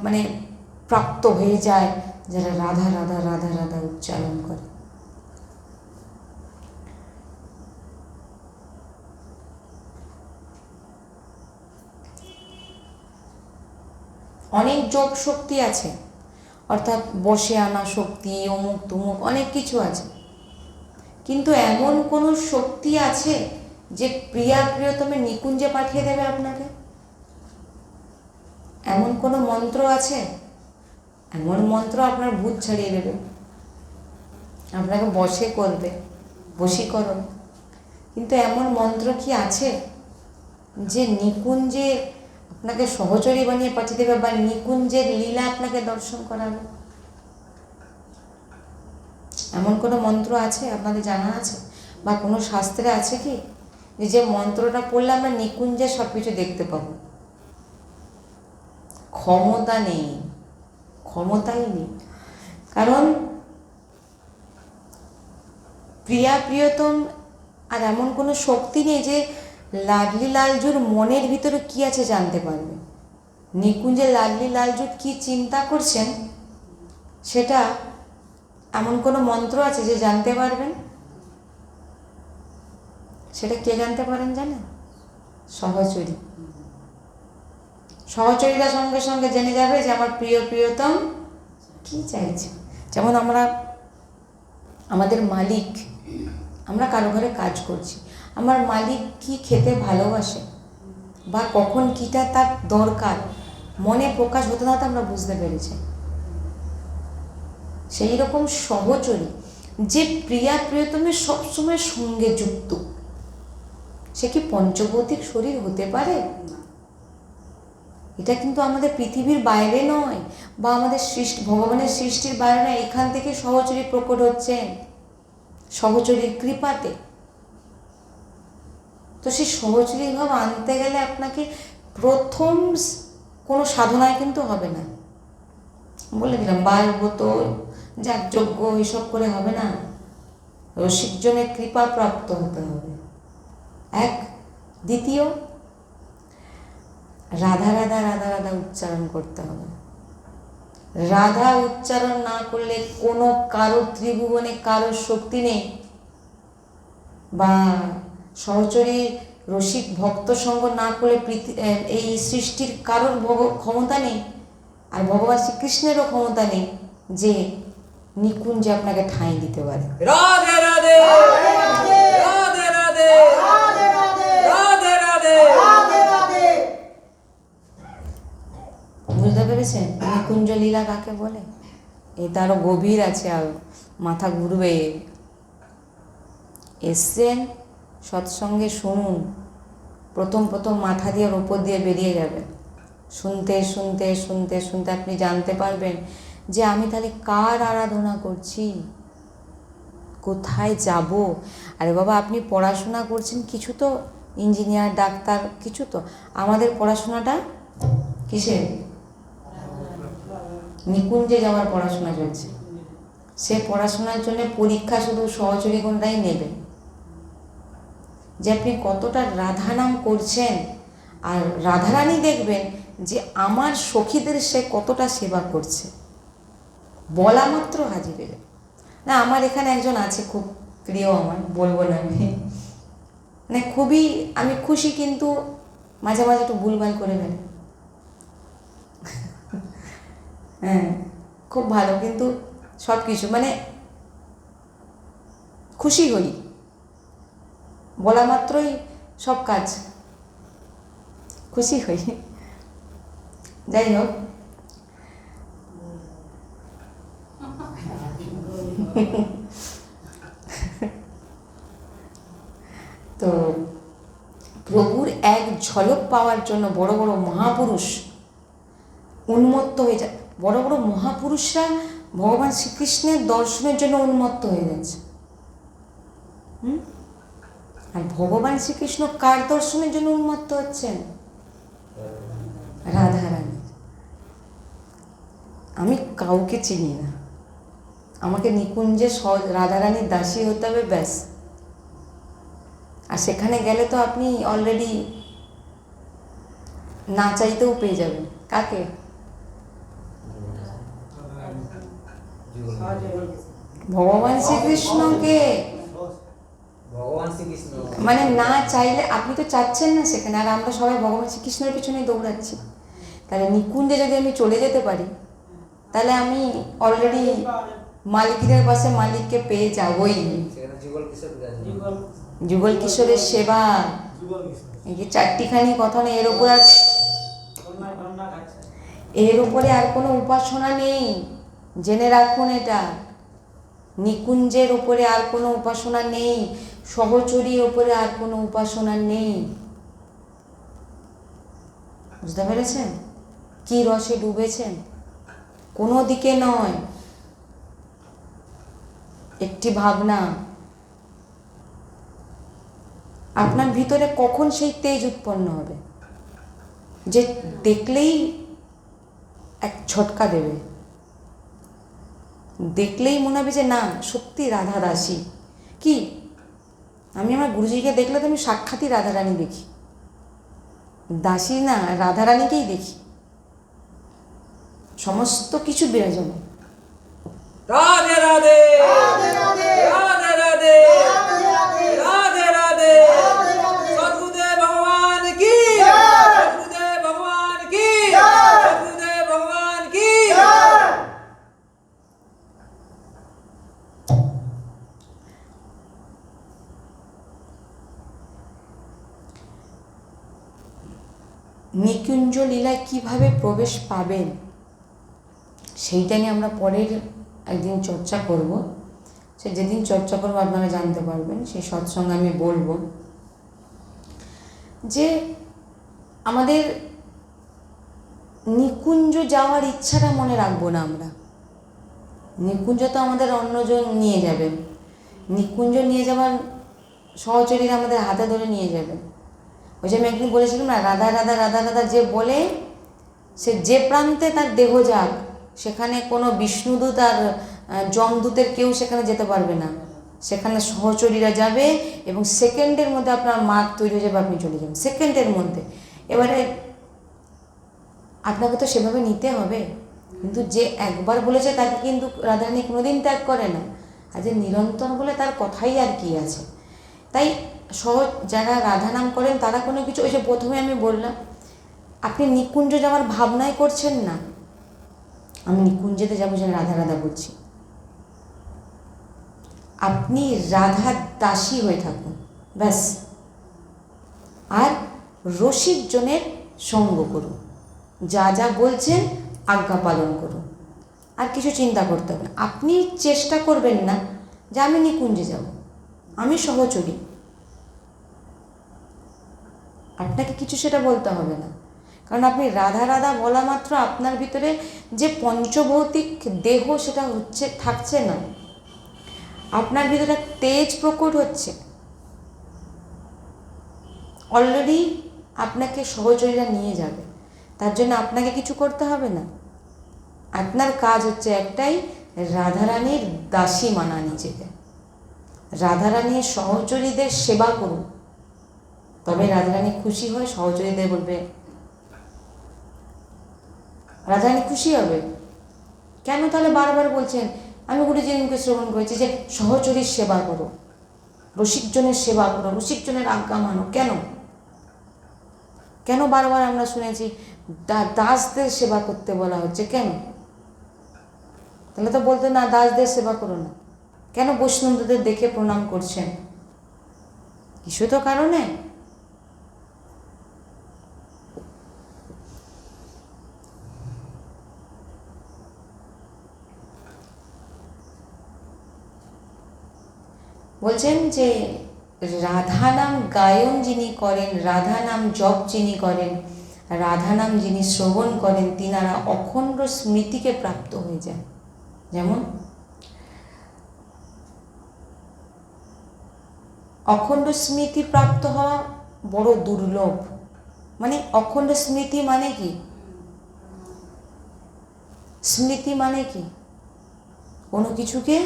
মানে প্রাপ্ত হয়ে যায় যারা রাধা রাধা রাধা রাধা উচ্চারণ করে। অনেক যোগ শক্তি আছে, অর্থাৎ বসে আনা শক্তি, অমুক তমুক অনেক কিছু আছে, কিন্তু এমন কোনো শক্তি আছে যে প্রিয়া প্রিয়তমে নিকুঞ্জে পাঠিয়ে দেবে আপনাকে? এমন কোনো মন্ত্র আছে? এমন মন্ত্র আপনার ভূত ছাড়িয়ে দেবে, আপনাকে বশে করবে, বশীকরণ। কিন্তু এমন মন্ত্র কি আছে যে নিকুঞ্জে আপনাকে সহচরী বানিয়ে পাঠিয়ে দেবে বা নিকুঞ্জের লীলা আপনাকে দর্শন করাবে? এমন কোনো মন্ত্র আছে আপনাদের জানা আছে, বা কোনো শাস্ত্রে আছে কি যে মন্ত্রটা পড়লে আমরা নিকুঞ্জে সব কিছু দেখতে পাবো? ক্ষমতা নেই, ক্ষমতাই নেই। কারণ প্রিয়া প্রিয়তম আর এমন কোনো শক্তি নেই যে লাডলি লালজুর মনের ভিতরে কি আছে জানতে পারবে। নিকুঞ্জে লাডলি লালজু কি চিন্তা করছেন সেটা এমন কোনো মন্ত্র আছে যে জানতে পারবেন? সেটা কে জানতে পারেন জানেন? সহচরী। সহচরীরা সঙ্গে সঙ্গে জেনে যাবে যে আমার প্রিয় প্রিয়তম কি চাইছে। যেমন আমাদের মালিক, আমরা কারো ঘরে কাজ করছি, আমার মালিক কি খেতে ভালোবাসে বা কখন কিটা তার দরকার মনে প্রকাশ হতে না হতে আমরা বুঝতে পেরেছি। সেই রকম সহচরী যে প্রিয়া প্রিয়তমের সবসময় সঙ্গে যুক্ত, সে কি পঞ্চভৌতিক শরীর হতে পারে? এটা কিন্তু আমাদের পৃথিবীর বাইরে নয়, বা আমাদের ভগবানের সৃষ্টির বাইরে নয়। এখান থেকে সহচরী প্রকট হচ্ছেন, সহচরীর কৃপাতে। তো সেই সহচরী ভাব আনতে গেলে আপনাকে প্রথম কোনো সাধনায় কিন্তু হবে না। বলে দিলাম, বাল বোতল যাগযজ্ঞ এসব করে হবে না, রসিকজনের কৃপা প্রাপ্ত হতে হবে। এক। দ্বিতীয়, রাধা রাধা রাধা রাধা উচ্চারণ করতে হবে। রাধা উচ্চারণ না করলে কোনো কারোর ত্রিভুবনে কারোর শক্তি নেই, বা সহচরী রসিক ভক্ত সঙ্গ না করলে এই সৃষ্টির কারোর ক্ষমতা নেই, আর ভগবান শ্রীকৃষ্ণেরও ক্ষমতা নেই যে নিকুঞ্জে আপনাকে ঠাঁই দিতে পারে। রাধে রাধে রাধে রাধে রাধে রাধে রাধে রাধে। বুঝতে পেরেছেন নিকুঞ্জ লীলা কাকে বলে? এটা আরো গভীর আছে, আরো মাথা ঘুরবে। এসছেন সৎসঙ্গে শুনুন, প্রথম প্রথম মাথা দিয়ে ওপর দিয়ে বেরিয়ে যাবে। শুনতে শুনতে শুনতে শুনতে আপনি জানতে পারবেন যে আমি তাহলে কার আরাধনা করছি, কোথায় যাব। আরে বাবা, আপনি পড়াশোনা করছেন, কিছু তো ইঞ্জিনিয়ার ডাক্তার কিছু তো, আমাদের পড়াশোনাটা কিসের? নিকুঞ্জে যাওয়ার পড়াশোনা চলছে। সে পড়াশোনার জন্য পরীক্ষা শুধু সহচরী গুণটাই নেবে, যে আপনি কতটা রাধা নাম করছেন। আর রাধারানী দেখবেন যে আমার সখীদের সে কতটা সেবা করছে, বলা মাত্র হাজির হয়ে যাবে। না, আমার এখানে একজন আছে খুব প্রিয়, আমার বলবো না আমি, মানে খুবই আমি খুশি, কিন্তু মাঝে মাঝে একটু ভুলভাল করে ফেলে। হ্যাঁ, খুব ভালো, কিন্তু সব কিছু মানে খুশি হই, বলা মাত্রই সব কাজ খুশি হই। যাই হোক, তো প্রভুর এক ঝলক পাওয়ার জন্য বড় বড় মহাপুরুষ উন্মত্ত হয়ে যায়। বড় বড় মহাপুরুষরা ভগবান শ্রীকৃষ্ণের দর্শনের জন্য উন্মত্ত হয়ে যাচ্ছে। আর ভগবান শ্রীকৃষ্ণ কার দর্শনের জন্য উন্মত্ত হচ্ছেন? রাধারানী। আমি কাউকে চিনি না, আমাকে নিকুঞ্জে রাধারানীর দাসী হতে হবে, ব্যাস। আর সেখানে গেলে তো আপনি অলরেডি না চাইতেও পেয়ে যাবেন। কাকে? ভগবান শ্রীকৃষ্ণকে। ভগবান শ্রীকৃষ্ণ মানে না চাইলে, আপনি তো চাচ্ছেন না সেখানে, আর আমরা সবাই ভগবান শ্রীকৃষ্ণের পিছনেই দৌড়াচ্ছি। তাহলে নিকুঞ্জে যদি আমি চলে যেতে পারি, তাহলে আমি অলরেডি মালিকদের পাশে মালিককে পেয়ে যাবই। সেখানে যুগল কিশোর বিরাজ। যুগল কিশোরের সেবা, এই যে চারটিখানি কথা নেই, এর উপরে আর কোনো উপাসনা নেই, জেনে রাখুন এটা। নিকুঞ্জের উপরে আর কোনো উপাসনা নেই, সহচরীর উপরে আর কোনো উপাসনা নেই। বুঝতে পেরেছেন কি রসে ডুবেছেন? কোনো দিকে নয়, একটি ভাবনা। আপনার ভিতরে কখন সেই তেজ উৎপন্ন হবে যে দেখলেই এক ঝটকা দেবে, দেখলেই মনে হবে যে না সত্যি রাধা দাসী। কি আমি আমার গুরুজিকে দেখলে তো আমি সাক্ষাৎই রাধারানী দেখি, দাসী না রাধারানীকেই দেখি, সমস্ত কিছু বিরাজমান। রাধে রাধে রাধে রাধে রাধে রাধে রাধে রাধে রাধে রাধে রাধে রাধে সদ্গুরুদেব ভগবান কি জয়। সদ্গুরুদেব ভগবান কি জয়। সদ্গুরুদেব ভগবান কি জয়। নিকুঞ্জ লীলায় কিভাবে প্রবেশ পাবেন সেইটা নিয়ে আমরা পরের একদিন চর্চা করব। সে যেদিন চর্চা করবো আপনারা জানতে পারবেন, সেই সৎসঙ্গে আমি বলবো যে আমাদের নিকুঞ্জ যাওয়ার ইচ্ছাটা মনে রাখবো না আমরা। নিকুঞ্জ তো আমাদের অন্যজন নিয়ে যাবেন, নিকুঞ্জ নিয়ে যাওয়ার সহচরীরা আমাদের হাতে ধরে নিয়ে যাবেন। ওই যে আমি একদিন বলেছিলাম না, রাধা রাধা রাধা রাধা যে বলে, সে যে প্রান্তে তার দেহ যাক, সেখানে কোনো বিষ্ণুদূত আর যমদূতের কেউ সেখানে যেতে পারবে না। সেখানে সহচরীরা যাবে এবং সেকেন্ডের মধ্যে আপনার মার্গ তৈরি হয়ে যাবে, আপনি চলে যাবেন সেকেন্ডের মধ্যে। এবারে আপনাকে তো সেভাবে নিতে হবে, কিন্তু যে একবার বলেছে তাকে কিন্তু রাধারানী কোনোদিন ত্যাগ করে না, আর যে নিরন্তর বলে তার কথাই আর কি আছে। তাই সহজ যারা রাধা নাম করেন তারা কোনো কিছু, ওই যে প্রথমে আমি বললাম, আপনি নিকুঞ্জ যাওয়ার ভাবনাই করছেন না, আমি নিকুঞ্জেতে যাবো যেন রাধা রাধা বলছি। আপনি রাধা দাসী হয়ে থাকুন, ব্যাস। আর রসিক জনের সঙ্গ করুন, যা যা বলছেন আজ্ঞা পালন করুন, আর কিছু চিন্তা করতে হবে না। আপনি চেষ্টা করবেন না যে আমি নিকুঞ্জে যাব, আমি সহচরী, আপনাকে কিছু সেটা বলতে হবে না। কারণ আপনি রাধা রাধা বলা মাত্র আপনার ভিতরে যে পঞ্চভৌতিক দেহ সেটা হচ্ছে থাকছে না, আপনার ভিতরে তেজ প্রকট হচ্ছে। অলরেডি আপনাকে সহচরীরা নিয়ে যাবে, তার জন্য আপনাকে কিছু করতে হবে না। আপনার কাজ হচ্ছে একটাই, রাধারানীর দাসী মানা নিজেকে, রাধারানীর সহচরীদের সেবা করুন, তবে রাধারানী খুশি হয়। সহচরীদের বলবে, রাধারানী খুশি হবে। কেন তাহলে বারবার বলছেন? আমি গুরুজির মুখে শ্রবণ করেছি যে সহচরীর সেবা করো, রসিকজনের সেবা করো, রসিকজনের আজ্ঞা মানো। কেন কেন বারবার আমরা শুনেছি দাসদের সেবা করতে বলা হচ্ছে? কেন? তাহলে তো বলতে না দাসদের সেবা করো না, কেন বৈষ্ণবদের দেখে প্রণাম করছেন? কিছু তো কারণে। বলছেন যে রাধা নাম গায়ন যিনি করেন, রাধা নাম জপ যিনি করেন, রাধা নাম যিনি শ্রবণ করেন, তিনারা অখণ্ড স্মৃতিকে প্রাপ্ত হয়ে যান। যেমন অখণ্ড স্মৃতি প্রাপ্ত হওয়া বড় দুর্লভ। মানে অখণ্ড স্মৃতি মানে কি? স্মৃতি মানে কি? কোনো কিছুকে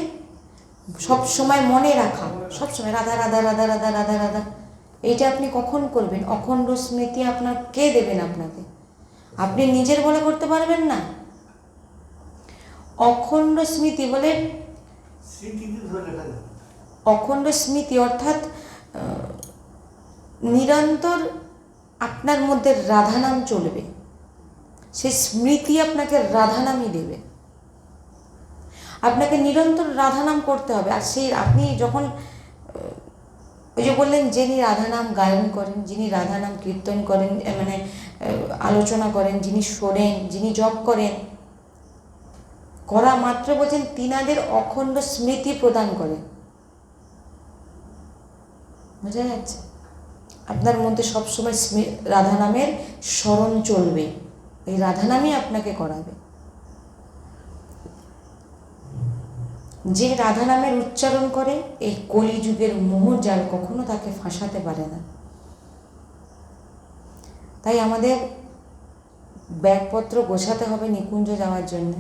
সব সময় মনে রাখা, সব সময় রাধা রাধা রাধা রাধা রাধা রাধা, এইটা আপনি কখন করবেন? অখণ্ড স্মৃতি আপনার কে দেবেন আপনাকে? আপনি নিজের বলে করতে পারবেন না। অখণ্ড স্মৃতি বলে, অখণ্ড স্মৃতি অর্থাৎ নিরন্তর আপনার মধ্যে রাধা নাম চলবে, সেই স্মৃতি আপনাকে রাধা নামই দেবে। আপনাকে নিরন্তর রাধা নাম করতে হবে। আর সেই আপনি যখন ওই যে বললেন, যিনি রাধা নাম গায়ন করেন, যিনি রাধা নাম কীর্তন করেন, মানে আলোচনা করেন, যিনি শোনেন, যিনি জপ করেন, করা মাত্র বলছেন তিনাদের অখণ্ড স্মৃতি প্রদান করে। বোঝা যাচ্ছে? আপনার মধ্যে সবসময় রাধা নামের স্মরণ চলবে, এই রাধা নামই আপনাকে করাবে। যে রাধা নামের উচ্চারণ করে, এই কলিযুগের মোহজাল কখনো তাকে ফাঁসাতে পারে না। তাই আমাদের ব্যাগপত্র গোছাতে হবে নিকুঞ্জ যাওয়ার জন্য।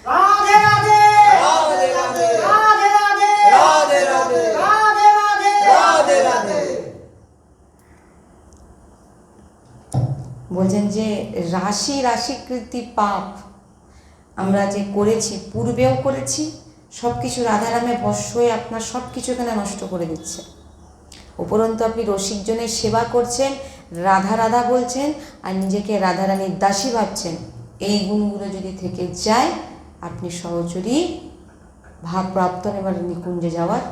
রাধে রাধে রাধে রাধে রাধে রাধে রাধে রাধে রাধে রাধে রাধে। বলছেন যে রাশি রাশিকৃতি পাপ আমরা যে করেছি, পূর্বেও করেছি, সব কিছু রাধারামে বশ হয়ে আপনার সব কিছু এখানে নষ্ট করে দিচ্ছে। উপরন্তু আপনি রসিকজনের সেবা করছেন, রাধা রাধা বলছেন, আর নিজেকে রাধারানীর দাসী ভাবছেন। এই গুণগুলো যদি থেকে যায়, আপনি সহচরী ভাবপ্রাপ্ত এবার নিকুঞ্জে যাওয়ার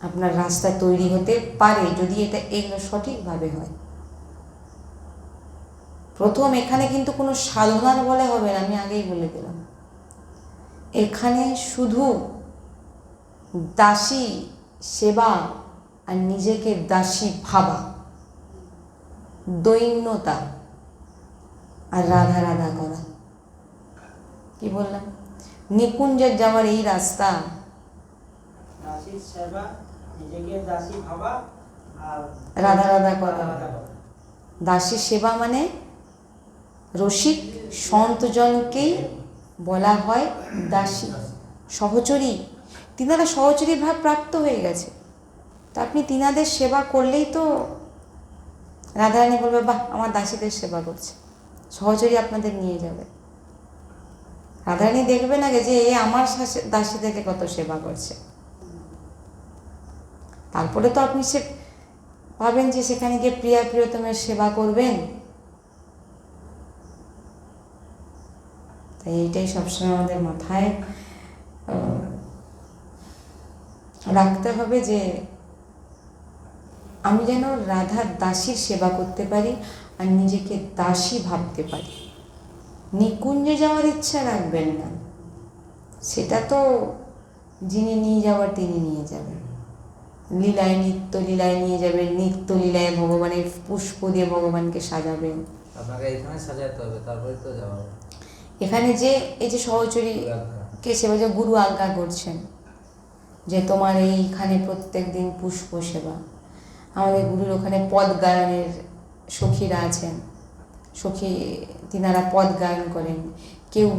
আপনার রাস্তা তৈরি হতে পারে, যদি এগুলো সঠিকভাবে হয়। প্রথম এখানে কিন্তু কোনো সাধনার বলে হবে না, আমি আগেই বলে দিলাম। এখানে শুধু দাসী সেবা আর নিজেকে দাসী ভাবা, দৈন্যতা আর রাধা রাধা করা। কি বললাম? নিকুঞ্জের যাওয়ার এই রাস্তা, দাসীর সেবা, নিজেকে দাসী ভাবা আর রাধা রাধা করা। দাসী সেবা মানে রসিক সন্তজনকেই বলা হয় দাসী, সহচরী। তিনারা সহচরী ভাব প্রাপ্ত হয়ে গেছে, তা আপনি তিনাদের সেবা করলেই তো রাধারানী বলবে, বাহ, আমার দাসীদের সেবা করছে। সহচরী আপনাদের নিয়ে যাবে। রাধারানী দেখবে না যে এ আমার দাসীদেরকে কত সেবা করছে। তারপরে তো আপনি সে ভাবেন যে সেখানে গিয়ে প্রিয়া প্রিয়তমের সেবা করবেন। তাই এইটাই সবসময় আমাদের মাথায় রাখতে হবে যে আমি যেন রাধার দাসীর সেবা করতে পারি আর নিজেকে দাসী ভাবতে পারি। নিকুঞ্জে যাওয়ার ইচ্ছা রাখবেন না, সেটা তো যিনি নিয়ে যাওয়ার তিনি নিয়ে যাবেন। লীলায় নিত্য লীলায় নিয়ে যাবেন, নিত্য লীলায় ভগবানের পুষ্প দিয়ে ভগবানকে সাজাবেন। আপনাকে এখানে সাজাতে হবে, তারপরে তো যাওয়া হবে। এখানে যে এই যে সহচরীকে সেবা, যে গুরু আজ্ঞা করছেন যে তোমার এইখানে প্রত্যেক দিন পুষ্প সেবা। আমাদের গুরুর ওখানে পদ গায়নের সখীরা আছেন, সখী তিনারা পদ গায়ন করেন। কেউ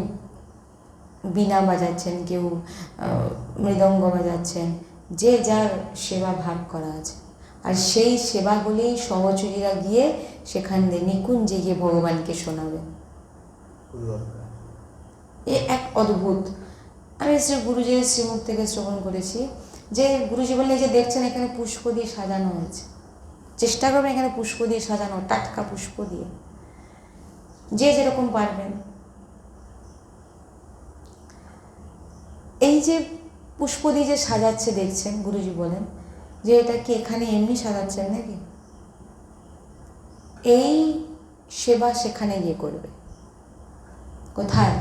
বীণা বাজাচ্ছেন, কেউ মৃদঙ্গ বাজাচ্ছেন, যে যার সেবা ভাগ করা আছে। আর সেই সেবাগুলি সহচরীরা গিয়ে সেখান দিয়ে নিকুঞ্জে গিয়ে ভগবানকে শোনাবেন। এ এক অদ্ভুত। আমি গুরুজির শ্রীমুখ থেকে শ্রবণ করেছি যে গুরুজি বললেন যে দেখছেন এখানে পুষ্প দিয়ে সাজানো হয়েছে, চেষ্টা করবেন এখানে পুষ্প দিয়ে সাজানো, টাটকা পুষ্প দিয়ে, যে যেরকম পারবেন। এই যে পুষ্প দিয়ে যে সাজাচ্ছে দেখছেন, গুরুজি বলেন যে এটা কি এখানে এমনি সাজাচ্ছেন নাকি? এই সেবা সেখানে গিয়ে করবে। কোথায়?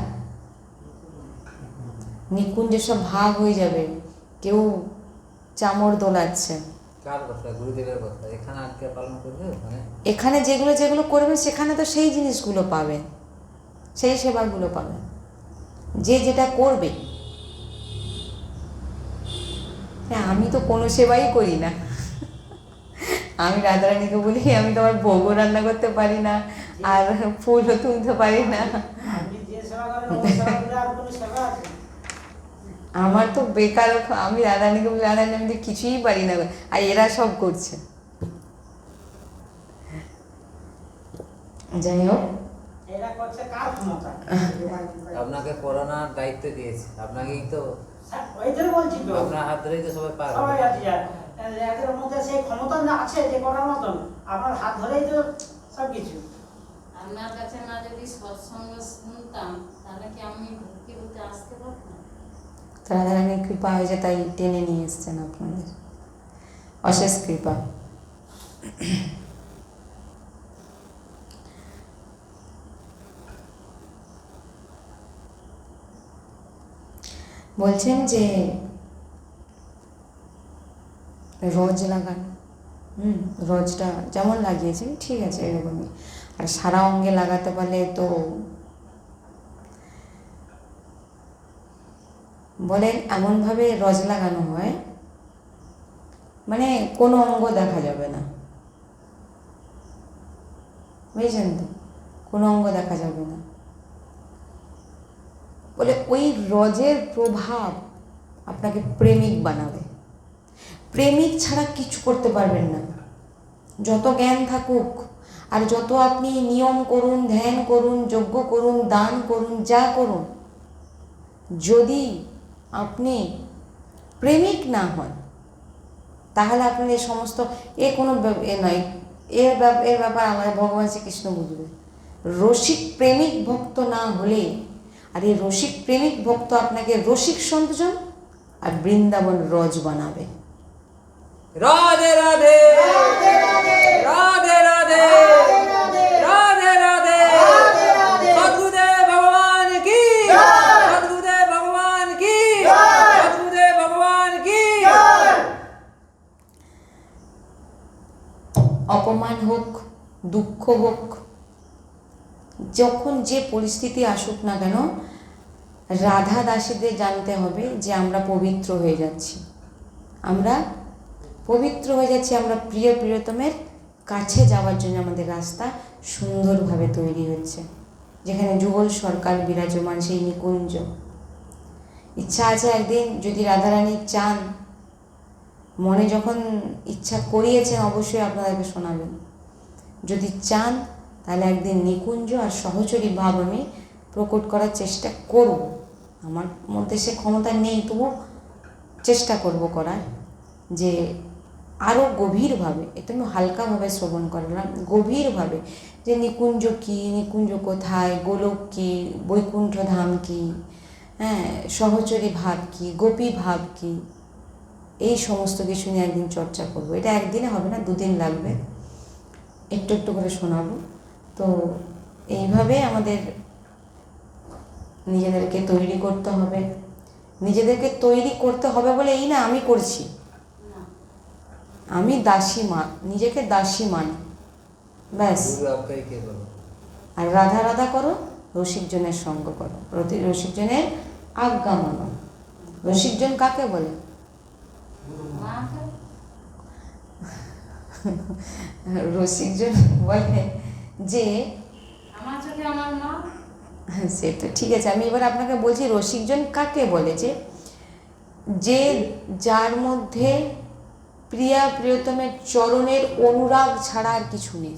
নিকুঞ্জে সব ভাগ হয়ে যাবে। কেউ চামর দোলাচ্ছে, কার কথা? গুরুদেবের কথা। এখানে আজকে পালন করবে, ওখানে এখানে যেগুলো যেগুলো করবেন সেখানে তো সেই জিনিসগুলো পাবেন, সেই সেবাগুলো পাবেন, যে যেটা করবে। হ্যাঁ, আমি তো কোনো সেবাই করি না। আমি রাধারানীকে বলি আমি তোমার ভোগও রান্না করতে পারি না, আর ফুলও তুলতে পারি না। আপনি যে সেবা করেন, আমার তো বেকার, আমি রাধারানীকে বলি রাধারানী আমি তো কিছুই পারি না, আর এরা সব করছে। যাই হোক, এরা করছে কার ক্ষমতা? আপনাকে করোনার দায়িত্ব দিয়েছে, আপনাকেই তো, ওইটাই বলছি তো, আপনার হাত ধরেই তো সবাই পার সবাই হবে। আছে যার এদের মধ্যে সেই ক্ষমতা না আছে যে করার মতন, আপনার হাত ধরেই তো সব কিছু। আপনার কাছে না যদি সৎসঙ্গ শুনতাম তাহলে কি আমি ভক্তি করতে আসতে পারতাম? তো রাধারানীর কৃপা হয়েছে, তাই টেনে নিয়ে এসছেন আপনাদের, অশেষ কৃপা। বলছেন যে রজ লাগান, রজটা যেমন লাগিয়েছেন ঠিক আছে এরকমই, আর সারা অঙ্গে লাগাতে পারলে তো, বলেন এমনভাবে রজ লাগানো হয় মানে কোনো অঙ্গ দেখা যাবে না, বুঝেছেন তো, কোনো অঙ্গ দেখা যাবে না। বলে ওই রজের প্রভাব আপনাকে প্রেমিক বানাবে, প্রেমিক ছাড়া কিছু করতে পারবেন না, যত জ্ঞান থাকুক আর যত আপনি নিয়ম করুন, ধ্যান করুন, যজ্ঞ করুন, দান করুন, যা করুন, যদি আপনি প্রেমিক না হন তাহলে আপনার এই সমস্ত কোনো এ নয়, এর ব্যাপার আমাদের ভগবান শ্রীকৃষ্ণ বুঝবে। রসিক প্রেমিক ভক্ত না হলে, আর এই রসিক প্রেমিক ভক্ত আপনাকে রসিক সঞ্জন আর বৃন্দাবন রজ বানাবে। রাধে রাধে রাধে রাধে রাধে রাধে রাধে রাধে সদ্গুরুদেব ভগবান কি, সদ্গুরুদেব ভগবান কি, সদ্গুরুদেব ভগবান কি। অপমান হোক, দুঃখ হোক, যখন যে পরিস্থিতি আসুক না কেন, রাধা দাসীদের জানতে হবে যে আমরা পবিত্র হয়ে যাচ্ছি, আমরা পবিত্র হয়ে যাচ্ছি, আমরা প্রিয় প্রিয়তমের কাছে যাওয়ার জন্য আমাদের রাস্তা সুন্দরভাবে তৈরি হচ্ছে, যেখানে যুগল সরকার বিরাজমান সেই নিকুঞ্জ। ইচ্ছা আছে একদিন যদি রাধারানী চান, মনে যখন ইচ্ছা করিয়েছেন অবশ্যই আপনাদেরকে শোনাবেন, যদি চান তাহলে একদিন নিকুঞ্জ আর সহচরী ভাব আমি প্রকট করার চেষ্টা করব। আমার মধ্যে সে ক্ষমতা নেই, তবু চেষ্টা করব করার, যে আরও গভীরভাবে, এটা আমি হালকাভাবে শ্রবণ করলাম, গভীরভাবে যে নিকুঞ্জ কী, নিকুঞ্জ কোথায়, গোলক কী, বৈকুণ্ঠ ধাম কী, হ্যাঁ, সহচরী ভাব কী, গোপী ভাব কী, এই সমস্ত কিছু নিয়ে একদিন চর্চা করব। এটা একদিনে হবে না, দুদিন লাগবে, একটু একটু করে শোনাবো। তো এইভাবে আমাদের নিজেদেরকে তৈরি করতে হবে, নিজেদেরকে তৈরি করতে হবে বলে এই না আমি করছি, না, আমি দাসী নিজেকে দাসী মানি, ব্যাস। গুরু আপনাকে কে বলো? আর রাধা রাধা করো, রসিকজনের সঙ্গ করো, রসিকজনের আজ্ঞা মানো। রসিকজন কাকে বলে? মাকে রসিকজন বলে যে, আমার চোখে আমার মা। সে তো ঠিক আছে, আমি এবার আপনাকে বলছি রসিকজন কাকে বলে, যে যার মধ্যে প্রিয়া প্রিয়তমের চরণের অনুরাগ ছাড়া আর কিছু নেই,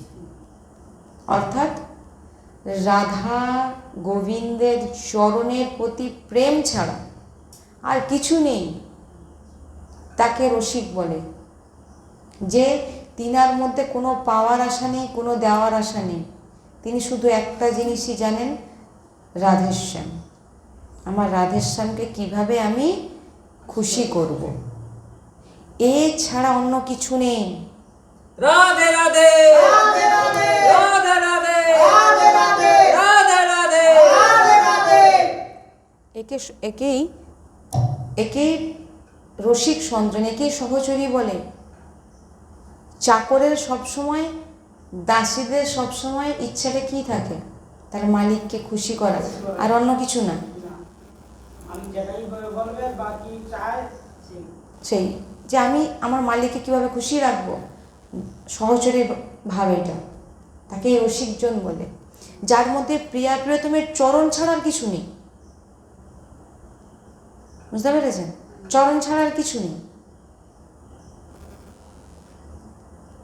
অর্থাৎ রাধা গোবিন্দের চরণের প্রতি প্রেম ছাড়া আর কিছু নেই, তাকে রসিক বলে। যে তিনার মধ্যে কোনো পাওয়ার আশা নেই, কোনো দেওয়ার আশা নেই, তিনি শুধু একটা জিনিসই জানেন, রাধেশ্যাম, আমার রাধেশ্যামকে কিভাবে আমি খুশি করব, এ ছাড়া অন্য কিছু নেই। রাধে রাধে রাধে রাধে রাধে রাধে রাধে রাধে রাধে রাধে রাধে রাধে একেই রসিক সঞ্জন, একেই সহচরী বলে। চাকরের সবসময়, দাসীদের সবসময় ইচ্ছাটা কী থাকে, তার মালিককে খুশি করা, আর অন্য কিছু না। আমি যেটাই বলবে বা কি চায় সেই যে আমি আমার মালিককে কীভাবে খুশি রাখবো, সহচরী ভাব এটা, তাকে রসিকজন বলে। যার মধ্যে প্রিয়া প্রিয়তমের চরণ ছাড়ার কিছু নেই, বুঝতে পেরেছেন? চরণ ছাড়া আর কিছু নেই।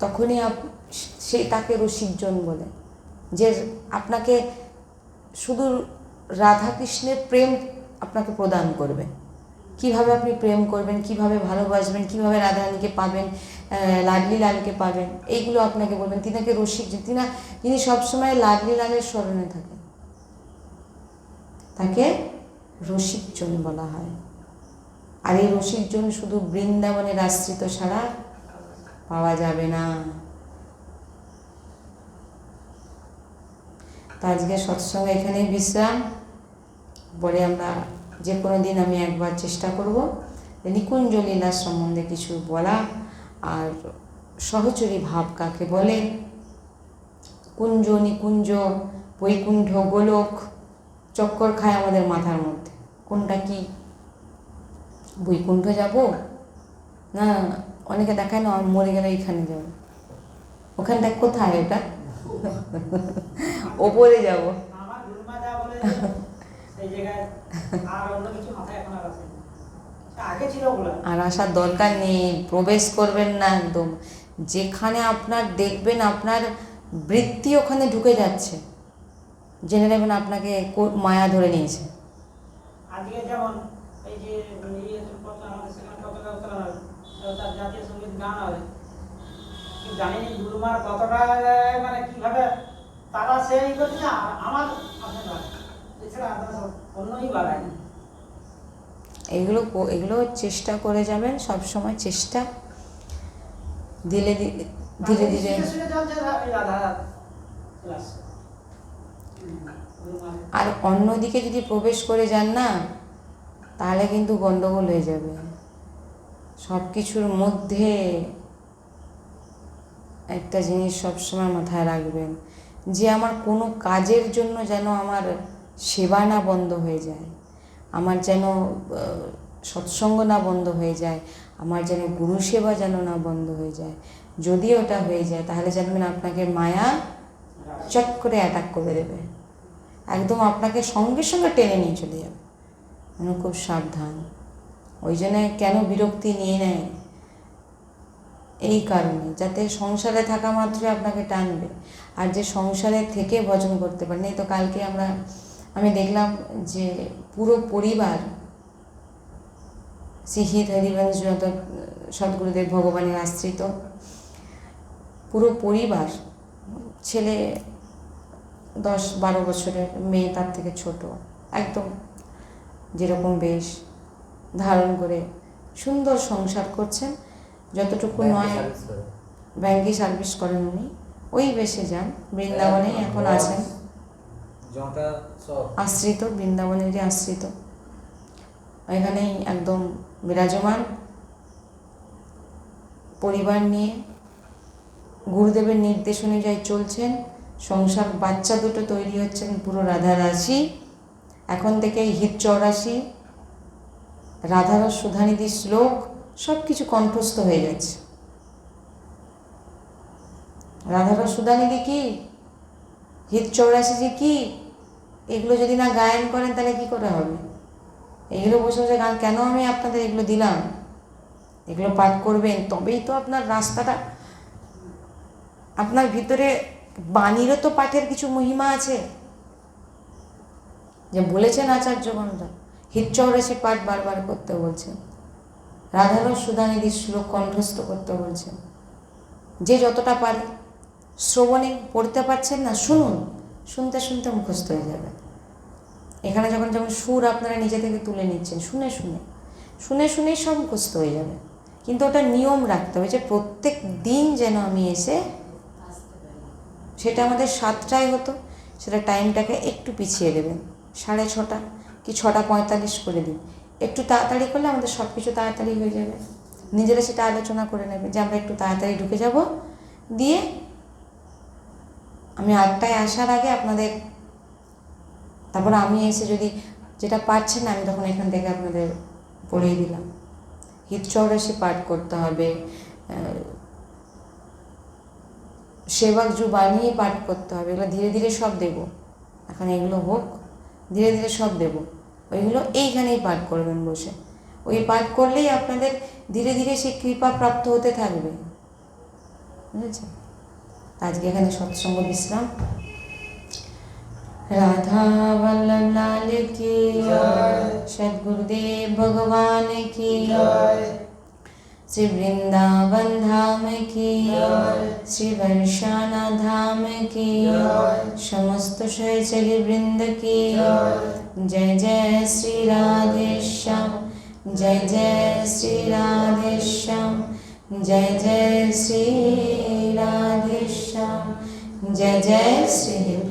তখনই সে তাকে রসিকজন বলে, যে আপনাকে শুধু রাধাকৃষ্ণের প্রেম আপনাকে প্রদান করবে। কিভাবে আপনি প্রেম করবেন, কিভাবে ভালোবাসবেন, কিভাবে রাধারানীকে পাবেন, লাডলি লালকে পাবেন, এইগুলো আপনাকে বলবেন। তিনাকে রসিকজন, যিনি সবসময় লাডলি লালের স্মরণে থাকেন, তাকে রসিকজন বলা হয়। আর এই রসিকজন শুধু বৃন্দাবনের আশ্রিত ছাড়া পাওয়া যাবে না। তো আজকে সৎসঙ্গ এখানেই বিশ্রাম। পরে আমরা যে কোনো দিন আমি একবার চেষ্টা করব নিকুঞ্জ লীলা সম্বন্ধে কিছু বলা, আর সহচরী ভাব কাকে বলে, কুঞ্জ নিকুঞ্জ বৈকুণ্ঠ গোলক চক্কর খায় আমাদের মাথার মধ্যে, কোনটা কি? বৈকুণ্ঠ যাব না, অনেকে দেখায় না মরে গেলে এইখানে যাবো, ওখানটা কোথায়? ওটা ওপরে যাব। আমার গুরুমা যা বলে সেই জায়গায় আর অন্য কিছু মাথায় এখন আর আসেনি, আগে ছিল ওগুলো। আর আসার দরকার নেই, প্রবেশ করবেন না একদম। যেখানে আপনার দেখবেন আপনার বৃত্তি ওখানে ঢুকে যাচ্ছে, জেনে নেবেন আপনাকে মায়া ধরে নিয়েছে। আজকে যেমন এই যে আমাদের সেখানে পতাকা উত্তোলন হয়, তার জাতীয় সঙ্গীত গান হয়, জানিনি গুরুমার কতটা মানে কিভাবে তারা সেই করছে, আর আমার এছাড়া অন্যই বাড়ায়নি। এগুলো চেষ্টা করে যাবেন, সব সময় চেষ্টা ধীরে ধীরে। আর অন্যদিকে যদি প্রবেশ করে যান না, তাহলে কিন্তু গন্ডগোল হয়ে যাবে। সব কিছুর মধ্যে একটা জিনিস সবসময় মাথায় রাখবেন, যে আমার কোনো কাজের জন্য যেন আমার সেবা না বন্ধ হয়ে যায়, আমার যেন সৎসঙ্গ না বন্ধ হয়ে যায়, আমার যেন গুরু সেবা যেন না বন্ধ হয়ে যায়। যদি ওটা হয়ে যায় তাহলে জানবেন আপনাকে মায়া চট করে অ্যাটাক করে দেবে, একদম আপনাকে সঙ্গে সঙ্গে টেনে নিয়ে চলে যাবে। মানে খুব সাবধান। ওই জন্য কেন বিরক্তি নিয়ে নেয়, এই কারণে যাতে সংসারে থাকা মাত্রই আপনাকে টানবে, আর যে সংসারে থেকে ভজন করতে পারেন। এই তো কালকে আমি দেখলাম যে পুরো পরিবার শিহিত হরিবংশ যত সদ্গুরুদেব ভগবানের আশ্রিত, পুরো পরিবার, ছেলে 10-12 বছরের, মেয়ে তার থেকে ছোট, একদম যেরকম বেশ ধারণ করে সুন্দর সংসার করছেন। যতটুকু নয়, ব্যাংকে সার্ভিস করেন উনি, ওই বেশে যান, বৃন্দাবনে এখন আছেন, আশ্রিত, বৃন্দাবনেরই আশ্রিত, এখানেই একদম বিরাজমান পরিবার নিয়ে গুরুদেবের নির্দেশ অনুযায়ী চলছেন। সংসার, বাচ্চা দুটো তৈরি হচ্ছেন পুরো রাধারাশি। এখন থেকে হিত 84, রাধারস সুধানিধি শ্লোক সব কিছু কণ্ঠস্থ হয়ে যাচ্ছে। রাধারস সুধানিধি কি, হিত 84 কি, এগুলো যদি না গায়ন করেন তাহলে কি করে হবে? এগুলো বসে বসে গান কেন আমি আপনাদের এগুলো দিলাম, এগুলো পাঠ করবেন, তবেই তো আপনার রাস্তাটা, আপনার ভিতরে বাণীরও তো পাঠের কিছু মহিমা আছে, যে বলেছেন আচার্যগণরা, হিত 84 পাঠ বারবার করতে বলছেন, রাধারস সুধানিধি শ্লোক কণ্ঠস্থ করতে বলছেন। যে যতটা পারে, শ্রবণে পড়তে পারছেন না, শুনুন, শুনতে শুনতে মুখস্থ হয়ে যাবে। এখানে যখন সুর আপনারা নিজে থেকে তুলে নিচ্ছেন, শুনে শুনে শুনে শুনেই সব মুখস্থ হয়ে যাবে। কিন্তু ওটা নিয়ম রাখতে হবে যে প্রত্যেক দিন যেন আমি এসে, সেটা আমাদের 7টায় হতো, সেটা টাইমটাকে একটু পিছিয়ে দেবেন, 6:30 কি 6:45 করে দিন। একটু তাড়াতাড়ি করলে আমাদের সব কিছু তাড়াতাড়ি হয়ে যাবে। নিজেরা সেটা আলোচনা করে নেবে যে আমরা একটু তাড়াতাড়ি ঢুকে যাব, দিয়ে আমি 8টায় আসার আগে আপনাদের, তারপর আমি এসে যদি যেটা পারছেন না, আমি তখন এখান থেকে আপনাদের পড়িয়ে দিলাম। হিত 84 পাঠ করতে হবে, সেবক জু বানিয়ে পাঠ করতে হবে, এগুলো ধীরে ধীরে সব দেব। এখন এগুলো হোক, ধীরে ধীরে সব দেব, ওইগুলো এইখানেই পাঠ করবেন বসে। ওই পাঠ করলেই আপনাদের ধীরে ধীরে সেই কৃপা প্রাপ্ত হতে থাকবে, বুঝেছেন? আজকে এখানে সৎসঙ্গ বিশ্রাম। राधा वल्लभ लाल की जय। सद्गुरुदेव भगवान की जय। श्री वृंदावन धाम की जय। श्री वर्षाना धाम की जय। समस्त सहचरी वृंद की जय। जय जय श्री राधे श्याम, जय जय श्री राधे श्याम, जय जय श्री राधे श्याम, जय जय श्री